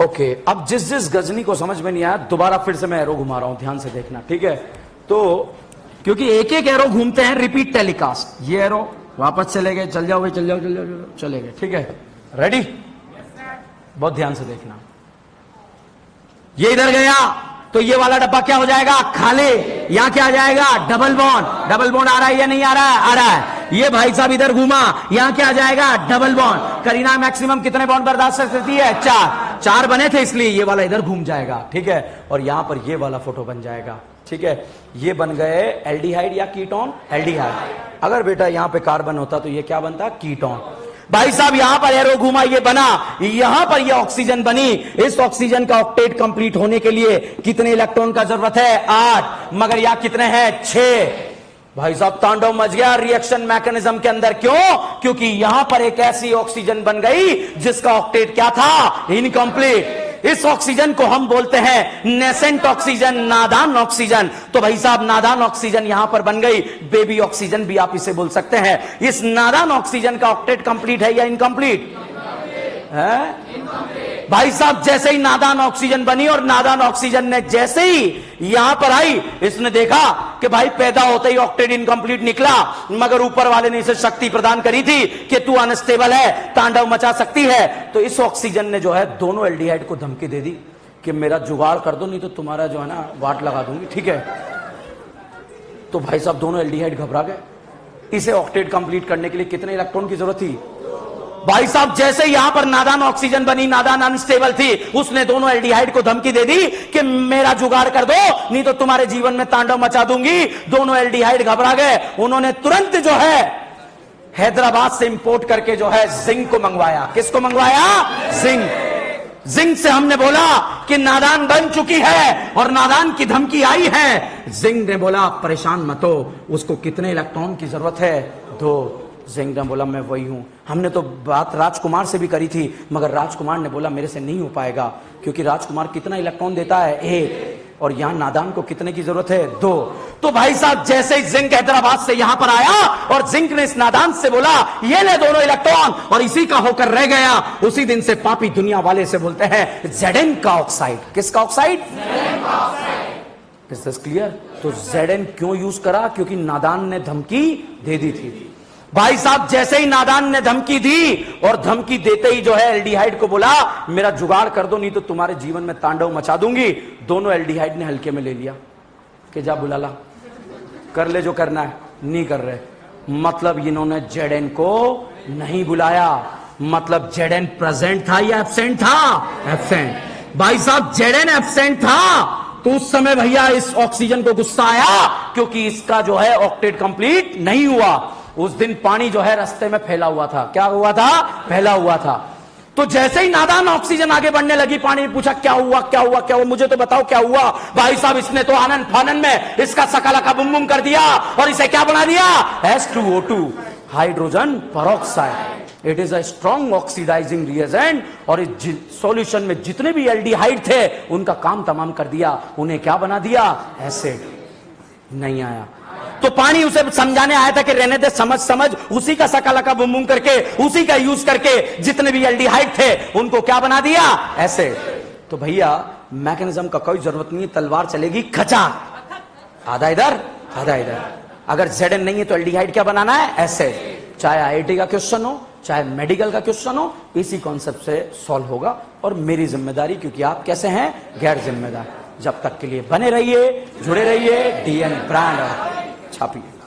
ओके, अब जिस गजनी को समझ में नहीं आया दोबारा फिर से मैं एरो घुमा रहा हूं, ध्यान से देखना, ठीक है? तो क्योंकि एक एक एरो घूमते हैं, रिपीट टेलीकास्ट। ये एरो वापस चले गए, चल जाओ भाई, चल जाओ, चले गए, ठीक है? रेडी? बहुत ध्यान से देखना। ये इधर गया तो ये वाला डब्बा क्या हो जाएगा? खाली। यहां क्या आ जाएगा? Double bond. डबल बॉन्ड आ रहा है या नहीं आ रहा है? आ रहा है। ये भाई साहब इधर घूमा, यहां क्या आ जाएगा? Double bond. करीना मैक्सिमम कितने बॉन्ड बर्दाश्त कर सकती है? 4 बने थे इसलिए ये वाला इधर घूम जाएगा, ठीक है, और यहां पर ये वाला फोटो बन जाएगा, ठीक है? ये बन गए एल्डिहाइड या कीटोन? एल्डिहाइड। अगर बेटा यहां पे कार्बन होता तो ये क्या बनता? कीटोन। भाई साहब यहां पर एरो घुमा, ये बना, यहां पर ये ऑक्सीजन बनी। इस ऑक्सीजन का ऑक्टेट कंप्लीट होने के लिए कितने इलेक्ट्रॉन का जरूरत है? 8, मगर यहां कितने हैं? 6। भाई साहब तांडव मच गया रिएक्शन मैकेनिज्म के अंदर। क्यों? क्योंकि यहां पर एक ऐसी ऑक्सीजन बन गई जिसका ऑक्टेट क्या था? इनकम्प्लीट। इस ऑक्सीजन को हम बोलते हैं नेसेंट ऑक्सीजन, नादान ऑक्सीजन। तो भाई साहब नादान ऑक्सीजन यहां पर बन गई, बेबी ऑक्सीजन भी आप इसे बोल सकते हैं। इस नादान ऑक्सीजन का ऑक्टेट कंप्लीट है या इनकम्प्लीट है? भाई साहब जैसे ही नादान ऑक्सीजन बनी और नादान ऑक्सीजन ने जैसे ही यहां पर आई, इसने देखा कि भाई पैदा होते ही ऑक्टेट इनकम्प्लीट निकला, मगर ऊपर वाले ने इसे शक्ति प्रदान करी थी कि तू अनस्टेबल है, तांडव मचा सकती है। तो इस ऑक्सीजन ने जो है दोनों एल्डिहाइड को धमकी दे दी कि मेरा जुगाड़ कर दो, नहीं तो तुम्हारा जो है ना वाट लगा दूंगी, ठीक है? तो भाई साहब दोनों एल्डिहाइड घबरा गए। इसे ऑक्टेट कंप्लीट करने के लिए कितने इलेक्ट्रॉन की जरूरत थी? भाई साहब जैसे यहां पर नादान ऑक्सीजन बनी, नादान अनस्टेबल थी, उसने दोनों एल्डिहाइड को धमकी दे दी कि मेरा जुगाड़ कर दो, नहीं तो तुम्हारे जीवन में तांडव मचा दूंगी। दोनों एल्डिहाइड घबरा गए। उन्होंने तुरंत जो है हैदराबाद से इंपोर्ट करके जो है जिंक को मंगवाया। किसको मंगवाया? जिंक। जिंक से हमने बोला कि नादान बन चुकी है और नादान की धमकी आई है। जिंक ने बोला परेशान मत हो, उसको कितने इलेक्ट्रॉन की जरूरत है? 2। जिंक ने बोला मैं वही हूं। हमने तो बात राजकुमार से भी करी थी, मगर राजकुमार ने बोला मेरे से नहीं हो पाएगा, क्योंकि राजकुमार कितना इलेक्ट्रॉन देता है? 1, और यहां नादान को कितने की जरूरत है? 2। तो भाई साहब जैसे ही जिंक हैदराबाद से यहां पर आया और जिंक ने इस नादान से बोला ये ले दोनों इलेक्ट्रॉन, और इसी का होकर रह गया। उसी दिन से पापी दुनिया वाले से बोलते हैं Zn का ऑक्साइड। किसका ऑक्साइड? Is this clear? तो Zn क्यों यूज करा? क्योंकि नादान ने धमकी दे दी थी। भाई साहब जैसे ही नादान ने धमकी दी और धमकी देते ही जो है एल्डिहाइड को बोला मेरा जुगाड़ कर दो, नहीं तो तुम्हारे जीवन में तांडव मचा दूंगी। दोनों एल्डिहाइड ने हल्के में ले लिया कि जा बुला ला, कर ले जो करना है। नहीं कर रहे, मतलब इन्होंने Zn को नहीं बुलाया। मतलब Zn प्रेजेंट था या एब्सेंट था? एब्सेंट। भाई साहब Zn एब्सेंट था तो उस समय भैया इस ऑक्सीजन को गुस्सा आया, क्योंकि इसका जो है ऑक्टेट कंप्लीट नहीं हुआ। उस दिन पानी जो है रास्ते में फैला हुआ था। क्या हुआ था? फैला हुआ था। तो जैसे ही नादान ऑक्सीजन आगे बढ़ने लगी, पानी ने पूछा क्या हुआ, क्या हुआ, क्या हुआ, मुझे तो बताओ क्या हुआ। भाई साहब इसने तो आनंद फानन में इसका सकला का बुम बुम कर दिया और इसे क्या बना दिया? H2O2, hydrogen peroxide. It is a strong oxidising reagent, और इस सॉल्यूशन में जितने भी एल्डिहाइड थे उनका काम तमाम कर दिया। उन्हें क्या बना दिया? एसिड। नहीं आया तो पानी उसे समझाने आया था कि रहने दे, समझ समझ। उसी का सकला का बुम बुम करके, उसी का यूज करके जितने भी एल्डिहाइड थे उनको क्या बना दिया? एसिड। तो भैया मैकेनिज्म का कोई जरूरत नहीं, तलवार चलेगी खचा, आधा इधर आधा इधर। अगर Zn नहीं है तो एल्डिहाइड क्या बनाना है? एसिड। चाहे IIT का क्वेश्चन हो, चाहे मेडिकल का क्वेश्चन हो, इसी कॉन्सेप्ट से सॉल्व होगा। और मेरी जिम्मेदारी, क्योंकि आप कैसे हैं? गैर जिम्मेदार। जब तक के लिए बने रहिए, जुड़े रहिए, डीएन ब्रांड और छापिए।